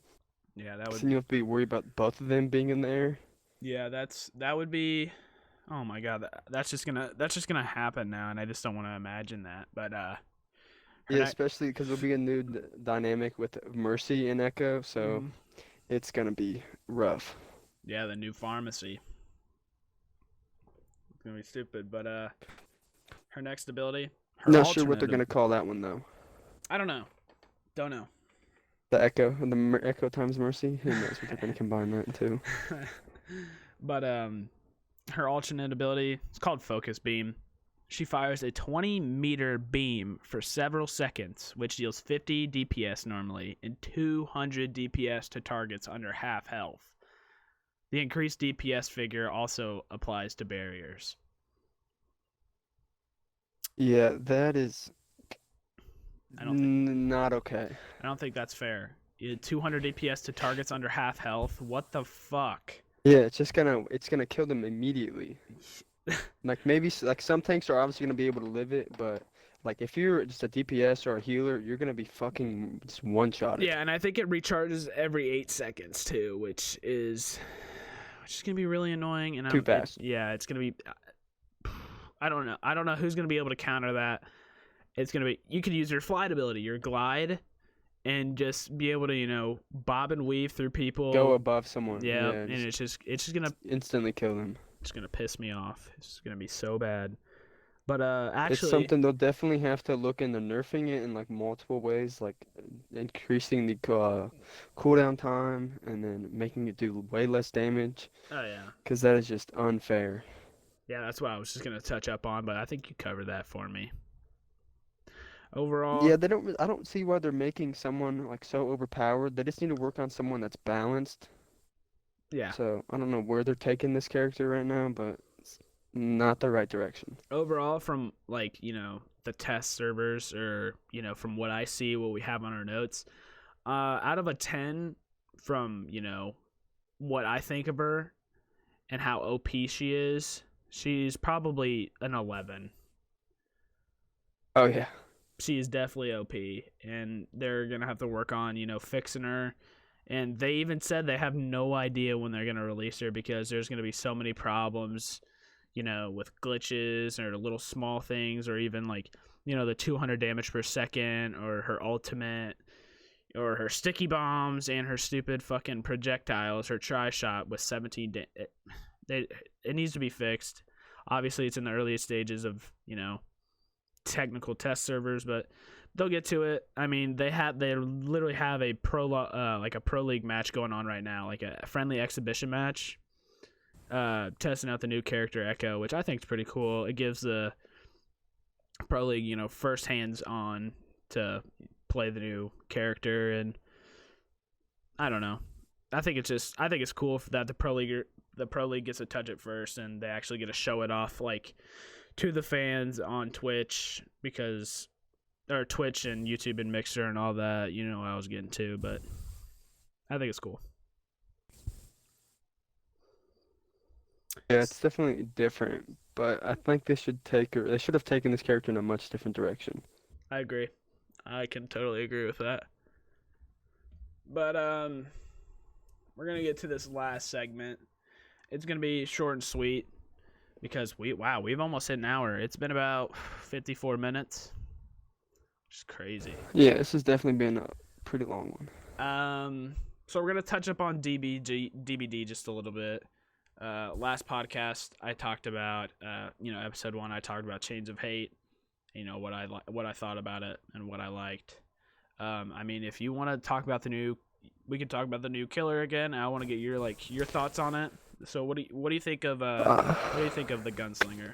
A: Yeah, that
B: 'Cause
A: would.
B: then you have to be worried about both of them being in there.
A: Yeah, that would be. Oh my god, that's just gonna happen now, and I just don't want to imagine that. But her
B: Yeah,
A: next.
B: especially because it'll be a new dynamic with Mercy and Echo, so it's gonna be rough.
A: Yeah, the new pharmacy. It's gonna be stupid, but her next ability, her
B: Not sure what they're
A: alternate.
B: gonna call that one though.
A: I don't know. Don't know.
B: The Echo, the Echo times Mercy. Who knows what they're gonna combine that into?
A: But her alternate ability, it's called Focus Beam. She fires a 20-meter beam for several seconds, which deals 50 DPS normally and 200 DPS to targets under half health. The increased DPS figure also applies to barriers.
B: Yeah, that is
A: I
B: not okay.
A: don't think that's fair. 200 DPS to targets under half health. What the fuck?
B: Yeah, it's gonna kill them immediately. Like maybe like some tanks are obviously gonna be able to live it, but like if you're just a DPS or a healer, you're gonna be fucking just one-shotted.
A: Yeah, and I think it recharges every 8 seconds too, which is gonna be really annoying. And
B: Too fast.
A: It's gonna be. I don't know. I don't know who's gonna be able to counter that. It's gonna be. You could use your flight ability, your glide, and just be able to bob and weave through people.
B: Go above someone.
A: Yeah,
B: Yeah,
A: and it's just gonna
B: instantly kill them.
A: it's gonna piss me off. It's gonna be so bad. But
B: It's
A: actually,
B: something they'll definitely have to look into nerfing it in like multiple ways, like increasing the cooldown time and then making it do way less damage,
A: oh yeah,
B: because that is just unfair.
A: yeah, that's what I was just gonna touch up on. But I think you covered that for me. Overall,
B: Yeah, I don't see why they're making someone like so overpowered. They just need to work on someone that's balanced.
A: yeah.
B: So I don't know where they're taking this character right now, but it's not the right direction.
A: Overall, from like the test servers, or from what I see, what we have on our notes, out of a 10, from what I think of her and how OP she is, she's probably an 11.
B: Oh yeah.
A: She is definitely OP, and they're gonna have to work on fixing her. And they even said they have no idea when they're gonna release her, because there's gonna be so many problems, with glitches or little small things, or even like the 200 damage per second, or her ultimate, or her sticky bombs, and her stupid fucking projectiles, her tri-shot with 17 it needs to be fixed. Obviously it's in the earliest stages of technical test servers, but they'll get to it. I mean, they literally have a pro league match going on right now, like a friendly exhibition match, testing out the new character Echo, which I think is pretty cool. It gives the pro league first hands on to play the new character, and I don't know. I think it's cool that the pro league gets to touch it first, and they actually get to show it off like to the fans on Twitch or Twitch and YouTube and Mixer and all that. You know what I was getting to, but I think it's cool.
B: Yeah, it's definitely different, but I think they should have taken this character in a much different direction.
A: I agree. I can totally agree with that. But we're gonna get to this last segment. It's gonna be short and sweet because we've almost hit an hour. It's been about 54 minutes. Which is crazy.
B: Yeah, this has definitely been a pretty long one.
A: So we're gonna touch up on DBD just a little bit. Last podcast I talked about, episode 1. I talked about Chains of Hate. You know what I thought about it and what I liked. I mean, if you want to talk about we can talk about the new killer again. I want to get your thoughts on it. So what do you think of the gunslinger?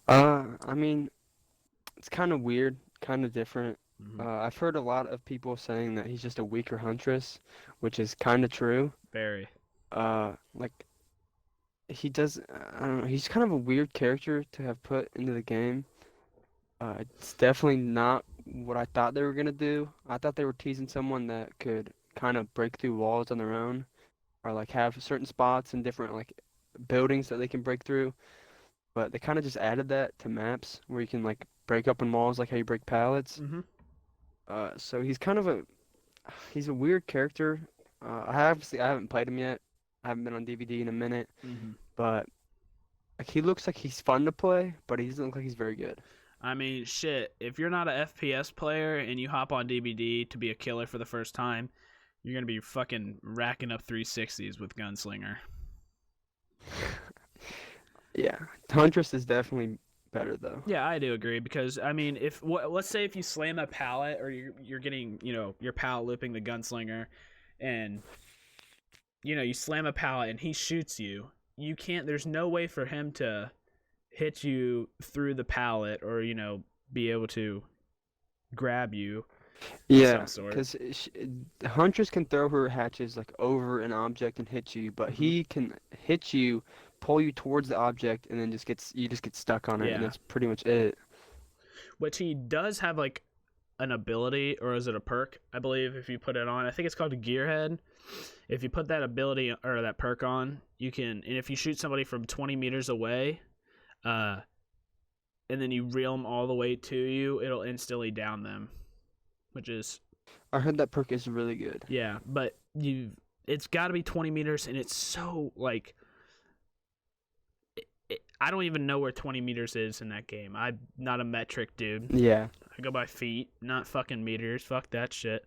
B: I mean, it's kind of weird, kind of different.
A: Mm-hmm.
B: I've heard a lot of people saying that he's just a weaker huntress, which is kind of true.
A: Very.
B: Like he does, I don't know, he's kind of a weird character to have put into the game. It's definitely not what I thought they were gonna do. I thought they were teasing someone that could kind of break through walls on their own, or like have certain spots and different like buildings that they can break through. But they kind of just added that to maps where you can like break open walls like how you break pallets.
A: Mm-hmm.
B: So he's a weird character. I haven't played him yet. I haven't been on DBD in a minute.
A: Mm-hmm.
B: But like he looks like he's fun to play, but he doesn't look like he's very good.
A: I mean, shit, if you're not a FPS player and you hop on DBD to be a killer for the first time, you're going to be fucking racking up 360s with Gunslinger.
B: Yeah, Huntress is definitely better though.
A: Yeah, I do agree because I mean, let's say if you slam a pallet or you're getting, your pallet looping the Gunslinger and you slam a pallet and he shoots you, there's no way for him to hit you through the pallet or be able to grab you.
B: Yeah, because Huntress can throw her hatches like over an object and hit you, but he can hit you, pull you towards the object, and then you just get stuck on it, and that's pretty much it.
A: Which he does have like an ability, or is it a perk? I believe if you put it on, I think it's called a Gearhead. If you put that ability or that perk on, you can, and if you shoot somebody from 20 meters away, and then you reel them all the way to you, it'll instantly down them, which is...
B: I heard that perk is really good.
A: Yeah, but it's got to be 20 meters, and it's so, like... I don't even know where 20 meters is in that game. I'm not a metric dude.
B: Yeah.
A: I go by feet, not fucking meters. Fuck that shit.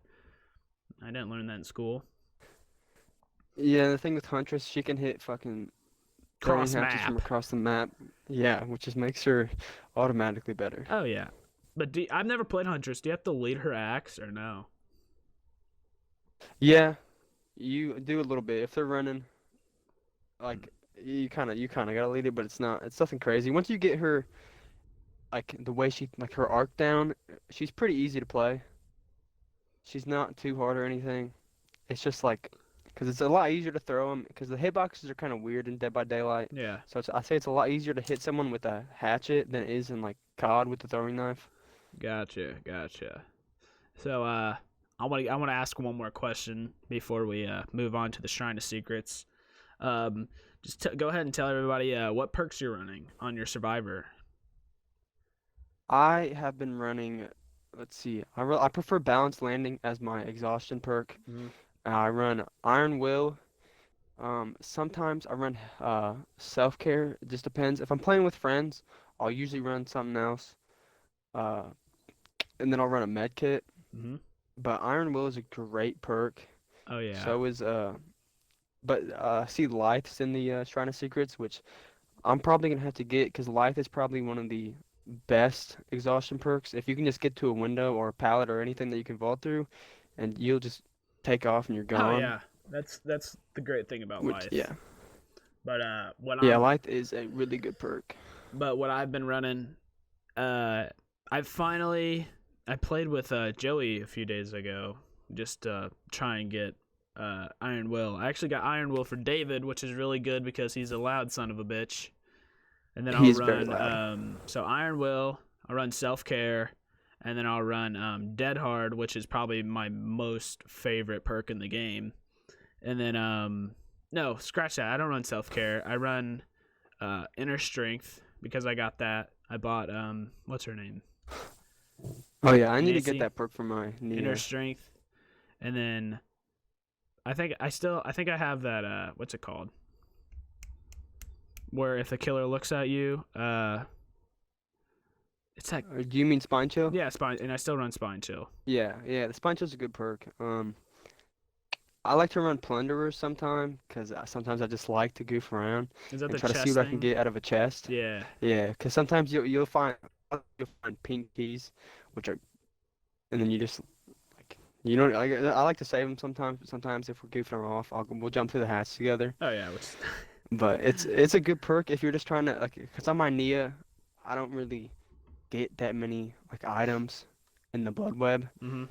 A: I didn't learn that in school.
B: Yeah, the thing with Huntress, she can hit fucking...
A: Cross
B: hatches
A: map.
B: from across the map. Yeah, which just makes her automatically better.
A: Oh, yeah. But I've never played Huntress. Do you have to lead her axe or no?
B: Yeah, you do a little bit. If they're running, like, you kind of gotta lead it, but it's nothing crazy. Once you get her, like, the way her arc down, she's pretty easy to play. She's not too hard or anything. It's just like... Because it's a lot easier to throw them, because the hitboxes are kind of weird in Dead by Daylight.
A: Yeah.
B: So I say it's a lot easier to hit someone with a hatchet than it is in, like, COD with the throwing knife.
A: Gotcha. So, I want to ask one more question before we move on to the Shrine of Secrets. Just go ahead and tell everybody what perks you're running on your Survivor.
B: I have been running, let's see, I prefer Balanced Landing as my exhaustion perk.
A: Mm-hmm.
B: I run Iron Will. Sometimes I run Self-Care. It just depends. If I'm playing with friends, I'll usually run something else. And then I'll run a med kit.
A: Mm-hmm.
B: But Iron Will is a great perk.
A: Oh yeah.
B: So is I see Lithes in the Shrine of Secrets, which I'm probably gonna have to get because Lithe is probably one of the best exhaustion perks. If you can just get to a window or a pallet or anything that you can vault through, and you'll just take off and you're gone.
A: Oh yeah, that's the great thing about Lithe.
B: Yeah.
A: But
B: Lithe is a really good perk.
A: But what I've been running, I played with Joey a few days ago, just try and get Iron Will. I actually got Iron Will for David, which is really good because he's a loud son of a bitch. and then I'll
B: He's very
A: run
B: loud.
A: so Iron Will. I'll run Self Care, and then I'll run Dead Hard, which is probably my most favorite perk in the game. And then no, scratch that. I don't run Self Care. I run Inner Strength because I got that. I bought what's her name?
B: Oh yeah, I need to get
A: Nancy.
B: that perk for my
A: Inner
B: Nia.
A: Strength, and then I think I have that what's it called? Where if the killer looks at you, it's that
B: Do you mean Spine Chill?
A: yeah, spine, and I still run Spine Chill.
B: Yeah, yeah, the Spine Chill's a good perk. I like to run Plunderers sometimes because sometimes I just like to goof around
A: Is that
B: and
A: the
B: try to see
A: chest
B: what I can
A: thing?
B: get out of a chest.
A: Yeah.
B: Yeah, because sometimes you'll find pink keys, which are and then you just like you know I like to save them sometimes. But sometimes if we're goofing off, we'll jump through the hatch together.
A: Oh yeah, which
B: But it's a good perk if you're just trying to like because on my Nia, I don't really get that many like items in the blood web
A: mm-hmm.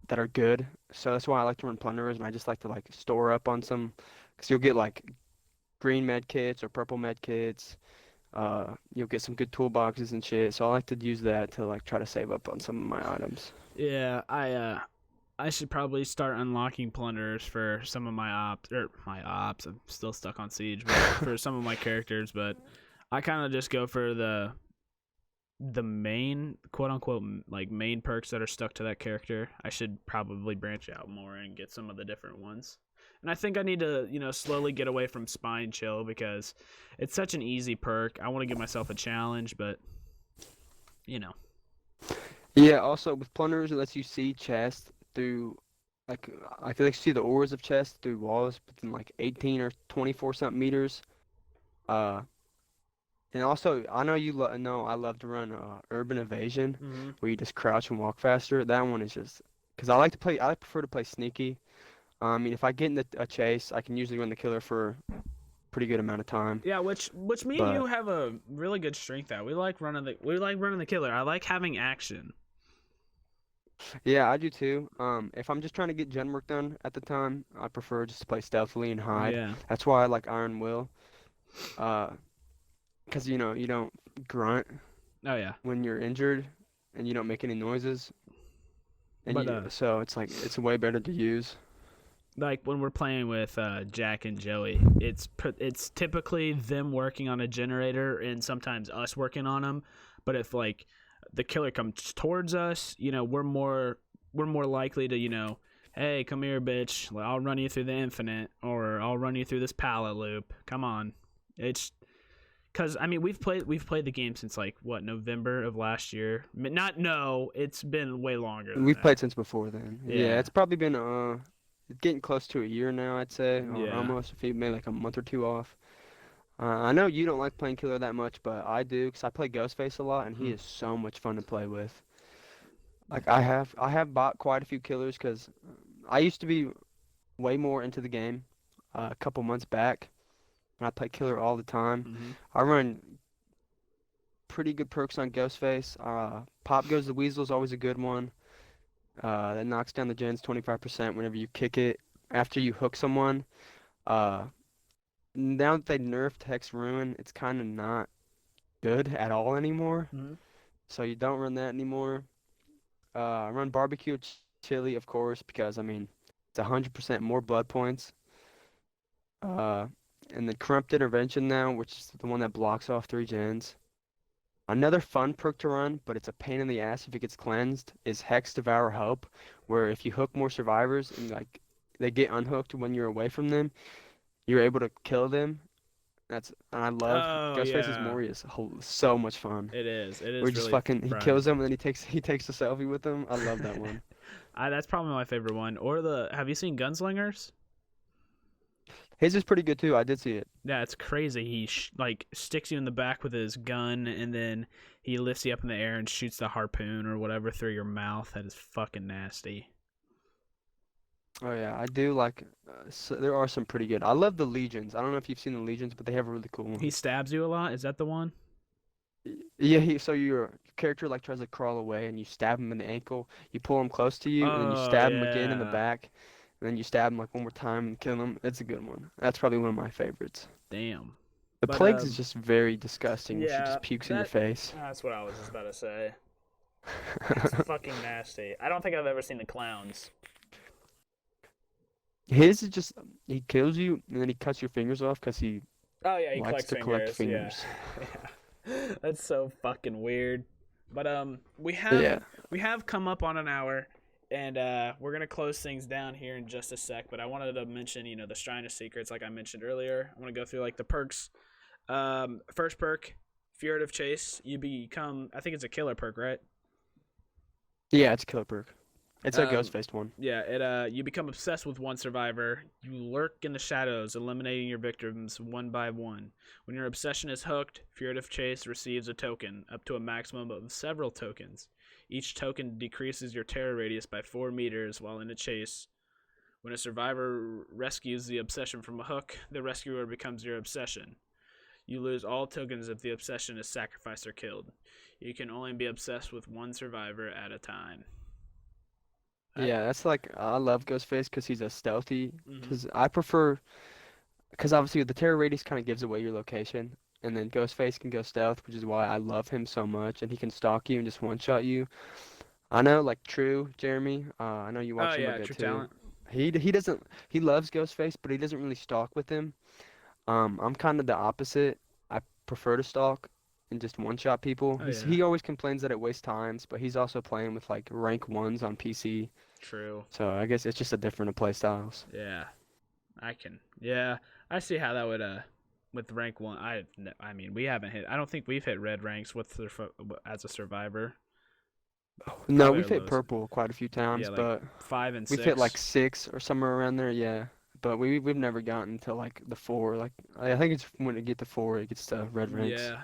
B: that are good. So that's why I like to run plunderers and I just like to like store up on some because you'll get like green med kits or purple med kits. You'll get some good toolboxes and shit. So I like to use that to like try to save up on some of my items.
A: Yeah, I should probably start unlocking plunderers for some of my ops. I'm still stuck on siege, but for some of my characters, but I kind of just go for the main quote unquote like main perks that are stuck to that character. I should probably branch out more and get some of the different ones. And I think I need to, slowly get away from Spine Chill because it's such an easy perk. I want to give myself a challenge, but you know.
B: Yeah, also with plunderers, it lets you see chests through, like, I feel like you see the auras of chests through walls within like 18 or 24 something meters. Uh, and also, I know know I love to run Urban Evasion,
A: Mm-hmm.
B: where you just crouch and walk faster. That one is just, because I prefer to play sneaky. I mean, if I get in a chase, I can usually run the killer for a pretty good amount of time.
A: Yeah, which me and
B: But
A: you have a really good strength at. We like running the killer. I like having action.
B: yeah, I do too. If I'm just trying to get gen work done at the time, I prefer just to play stealthily and hide.
A: Yeah.
B: That's why I like Iron Will. Uh, because you don't grunt
A: Oh yeah.
B: when you're injured, and you don't make any noises, and
A: But
B: you so it's like it's way better to use.
A: like when we're playing with Jack and Joey, it's typically them working on a generator and sometimes us working on them. But if like the killer comes towards us, we're more likely to hey, come here, bitch. I'll run you through the infinite, or I'll run you through this pallet loop. Come on, it's because I mean we've played the game since like what, November of last year. Not no, it's been way longer than
B: We've
A: that.
B: played since before then. Yeah,
A: Yeah,
B: it's probably been getting close to a year now, I'd say, or
A: yeah.
B: almost if you made like a month or two off. I know you don't like playing killer that much, but I do because I play Ghostface a lot, and he
A: Mhm.
B: is so much fun to play with. Like I have bought quite a few killers because I used to be way more into the game a couple months back, and I play killer all the time.
A: Mhm.
B: I run pretty good perks on Ghostface. Pop Goes the Weasel is always a good one. That knocks down the gens 25% whenever you kick it. After you hook someone, uh, now that they nerfed Hex Ruin, it's kind of not good at all anymore.
A: Mhm.
B: So you don't run that anymore. I run Barbecue Chili, of course, because I mean, it's 100% more blood points. Uh, and the Corrupt Intervention now, which is the one that blocks off 3 gens. Another fun perk to run, but it's a pain in the ass if it gets cleansed, is Hex Devour Hope, where if you hook more survivors and like they get unhooked when you're away from them, you're able to kill them. And I love
A: Oh
B: Ghostface's
A: yeah,
B: Mori is so much fun.
A: it is. It
B: Where
A: is
B: he just
A: really
B: fucking he
A: fried.
B: kills them and then he takes a selfie with them. I love that one.
A: That's probably my favorite one. Or have you seen Gunslingers?
B: His is pretty good too. I did see it.
A: Yeah, it's crazy. He like sticks you in the back with his gun, and then he lifts you up in the air and shoots the harpoon or whatever through your mouth. That is fucking nasty.
B: Oh yeah, I do like. There are some pretty good. I love the Legions. I don't know if you've seen the Legions, but they have a really cool
A: He
B: one.
A: stabs you a lot. Is that the one?
B: Yeah, so your character like tries to crawl away and you stab him in the ankle. You pull him close to you and then you
A: Oh
B: stab him again in the
A: yeah.
B: back. And then you stab him like one more time and kill him. It's a good one. That's probably one of my favorites.
A: Damn.
B: The
A: But
B: plagues is just very disgusting when she
A: yeah,
B: just pukes in your
A: that
B: face.
A: that's what I was just about to say. It's fucking nasty. I don't think I've ever seen the clowns.
B: His is just he kills you and then he cuts your fingers off because he
A: Oh yeah, he
B: likes
A: collects
B: to collect
A: fingers. Yeah,
B: fingers.
A: yeah. That's so fucking weird. But
B: Yeah.
A: we have come up on an hour, and we're gonna close things down here in just a sec. But I wanted to mention, the Shrine of Secrets, like I mentioned earlier. I want to go through like the perks. First perk, Furtive Chase. You become, I think it's a killer perk, right?
B: Yeah, it's killer perk. It's a
A: Um,
B: ghost-faced one.
A: yeah, you become obsessed with one survivor. You lurk in the shadows, eliminating your victims one by one. When your obsession is hooked, Furtive Chase receives a token, up to a maximum of several tokens. Each token decreases your terror radius by 4 meters while in a chase. When a survivor rescues the obsession from a hook, the rescuer becomes your obsession. You lose all tokens if the obsession is sacrificed or killed. You can only be obsessed with one survivor at a time.
B: Yeah, that's like I love Ghostface because he's a stealthy.
A: Mm-hmm.
B: Because I prefer because obviously the terror radius kind of gives away your location, and then Ghostface can go stealth, which is why I love him so much, and he can stalk you and just one-shot you. I know, like True, Jeremy. I know you
A: Oh
B: watch him a
A: yeah,
B: bit
A: True
B: too.
A: Talent.
B: He doesn't he loves Ghostface, but he doesn't really stalk with him. I'm kind of the opposite. I prefer to stalk and just one-shot people.
A: Oh
B: He's
A: yeah,
B: he always complains that it wastes times, but he's also playing with like rank ones on PC.
A: true.
B: So I guess it's just a different play styles.
A: Yeah, I can. Yeah, I see how that would with rank one. I mean, we haven't hit. I don't think we've hit red ranks with as a survivor.
B: No,
A: Probably our
B: we've hit
A: lowest.
B: purple quite a few
A: Yeah,
B: times,
A: like
B: but
A: 5 and 6.
B: we've hit like 6 or somewhere around there, yeah. But we've never gotten to like the 4. Like I think it's when it get to 4, it gets to red ranks.
A: Yeah,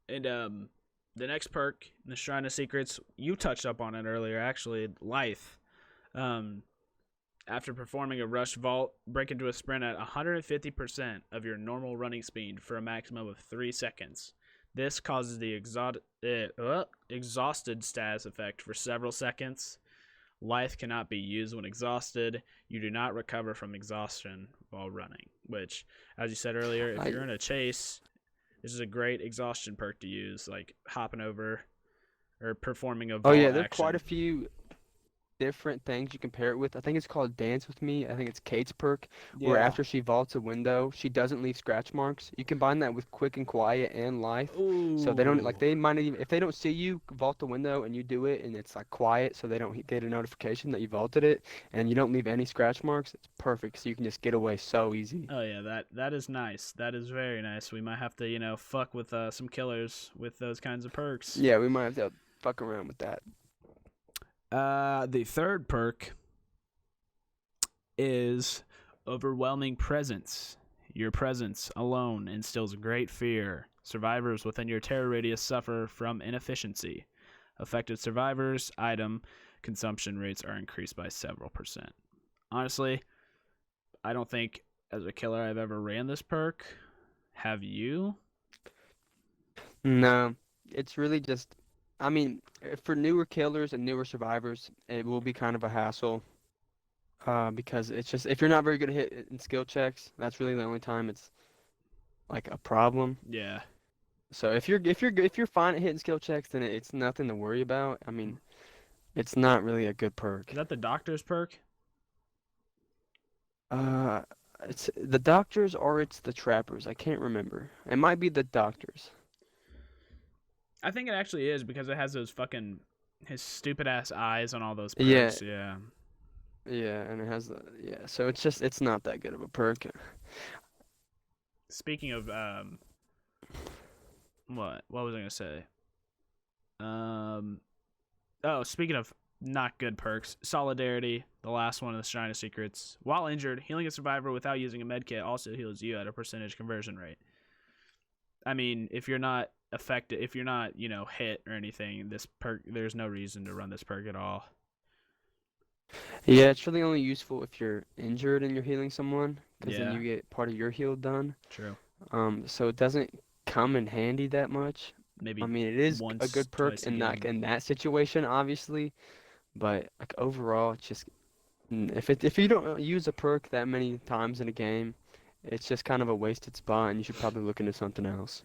A: and the next perk, the Shrine of Secrets, you touched up on it earlier. Actually, Lithe. Um, After performing a rush vault, break into a sprint at 150% of your normal running speed for a maximum of 3 seconds. This causes the exhausted status effect for several seconds. Life cannot be used when exhausted. You do not recover from exhaustion while running, which, as you said earlier, if
B: I
A: you're in a chase, this is a great exhaustion perk to use, like hopping over or performing a
B: Oh
A: vault
B: yeah, there are quite a
A: action.
B: few different things you compare it with. I think it's called Dance with Me. I think it's Kate's perk, where
A: Yeah.
B: after she vaults a window, she doesn't leave scratch marks. You combine that with Quick and Quiet and Lithe, so they don't like
A: Ooh.
B: they might not even if they don't see you vault the window and you do it and it's like quiet, so they don't get a notification that you vaulted it, and you don't leave any scratch marks. It's perfect, so you can just get away so easy.
A: Oh yeah, that is nice. That is very nice. We might have to, fuck with some killers with those kinds of perks.
B: Yeah, we might have to fuck around with that.
A: The third perk is overwhelming presence. Your presence alone instills great fear. Survivors within your terror radius suffer from inefficiency. Affected survivors' item consumption rates are increased by several percent. Honestly, I don't think as a killer I've ever ran this perk. Have you?
B: No, it's really just, I mean, for newer killers and newer survivors, it will be kind of a hassle. Because it's just if you're not very good at hitting skill checks, that's really the only time it's like a problem.
A: Yeah.
B: So if you're fine at hitting skill checks, then it's nothing to worry about. I mean, it's not really a good
A: Is
B: perk.
A: that the doctor's perk?
B: Uh, it's the doctors or it's the trappers. I can't remember. It might be the doctors.
A: I think it actually is because it has those fucking his stupid ass eyes on all those
B: Yeah,
A: perks. Yeah.
B: yeah, and it has the yeah. So it's not that good of a perk.
A: Speaking of what was I gonna say? Um, oh, speaking of not good perks, Solidarity, the last one of the Shrine of Secrets. While injured, healing a survivor without using a medkit also heals you at a percentage conversion rate. I mean, if you're not affected, if you're not, hit or anything, this perk, there's no reason to run this perk at all.
B: Yeah, it's really only useful if you're injured and you're healing someone, because then
A: Yeah,
B: you get part of your heal done.
A: true.
B: So it doesn't come in handy that much. I
A: Maybe
B: mean, it is a
A: once,
B: good perk
A: twice a
B: in that
A: game.
B: situation, obviously, but like overall, it's just if you don't use a perk that many times in a game, It's just kind of a wasted spot, and you should probably look into something else.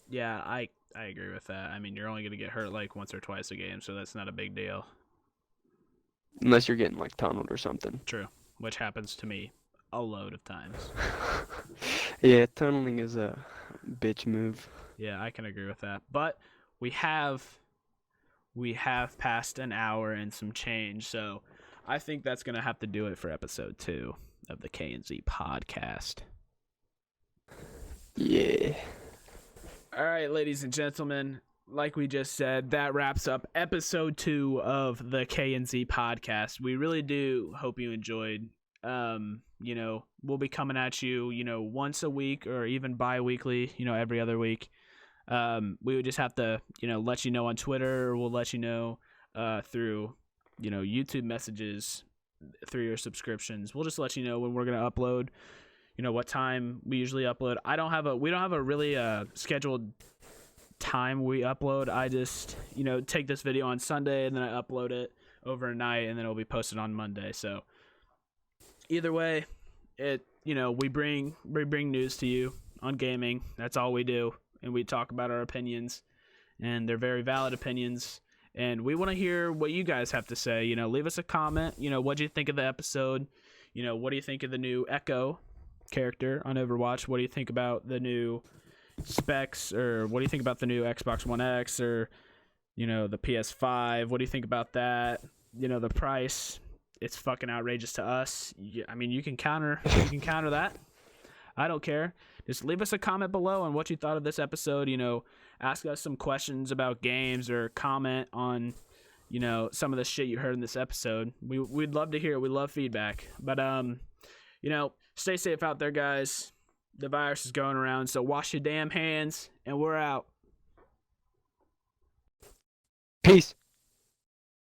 A: Yeah, I agree with that. I mean, you're only gonna get hurt like once or twice a game, so that's not a big deal.
B: Unless you're getting like tunneled or something.
A: True, which happens to me a load of times.
B: Yeah, tunneling is a bitch move.
A: Yeah, I can agree with that. But we have passed an hour and some change, so I think that's gonna have to do it for episode 2 of the K&Z podcast.
B: Yeah.
A: All right, ladies and gentlemen, like we just said, that wraps up episode 2 of the K&Z podcast. We really do hope you enjoyed. We'll be coming at you, once a week or even bi-weekly, every other week. We would just have to, let you know on Twitter, or we'll let you know through, YouTube messages, through your subscriptions. We'll just let you know when we're going to upload, what time we usually upload. We don't have a really scheduled time we upload. I just, take this video on Sunday and then I upload it overnight and then it'll be posted on Monday. So either way, we bring news to you on gaming. That's all we do. And we talk about our opinions, and they're very valid opinions. And we want to hear what you guys have to say. Leave us a comment. What do you think of the episode? What do you think of the new Echo character on Overwatch? What do you think about the new specs, or what do you think about the new Xbox One X, or the PS5? What do you think about that? The price. It's fucking outrageous to us. I mean, you can counter that. I don't care. Just leave us a comment below on what you thought of this episode. Ask us some questions about games, or comment on, some of the shit you heard in this episode. We'd love to hear it. We love feedback. But, stay safe out there, guys. The virus is going around, so wash your damn hands, and we're out.
B: Peace.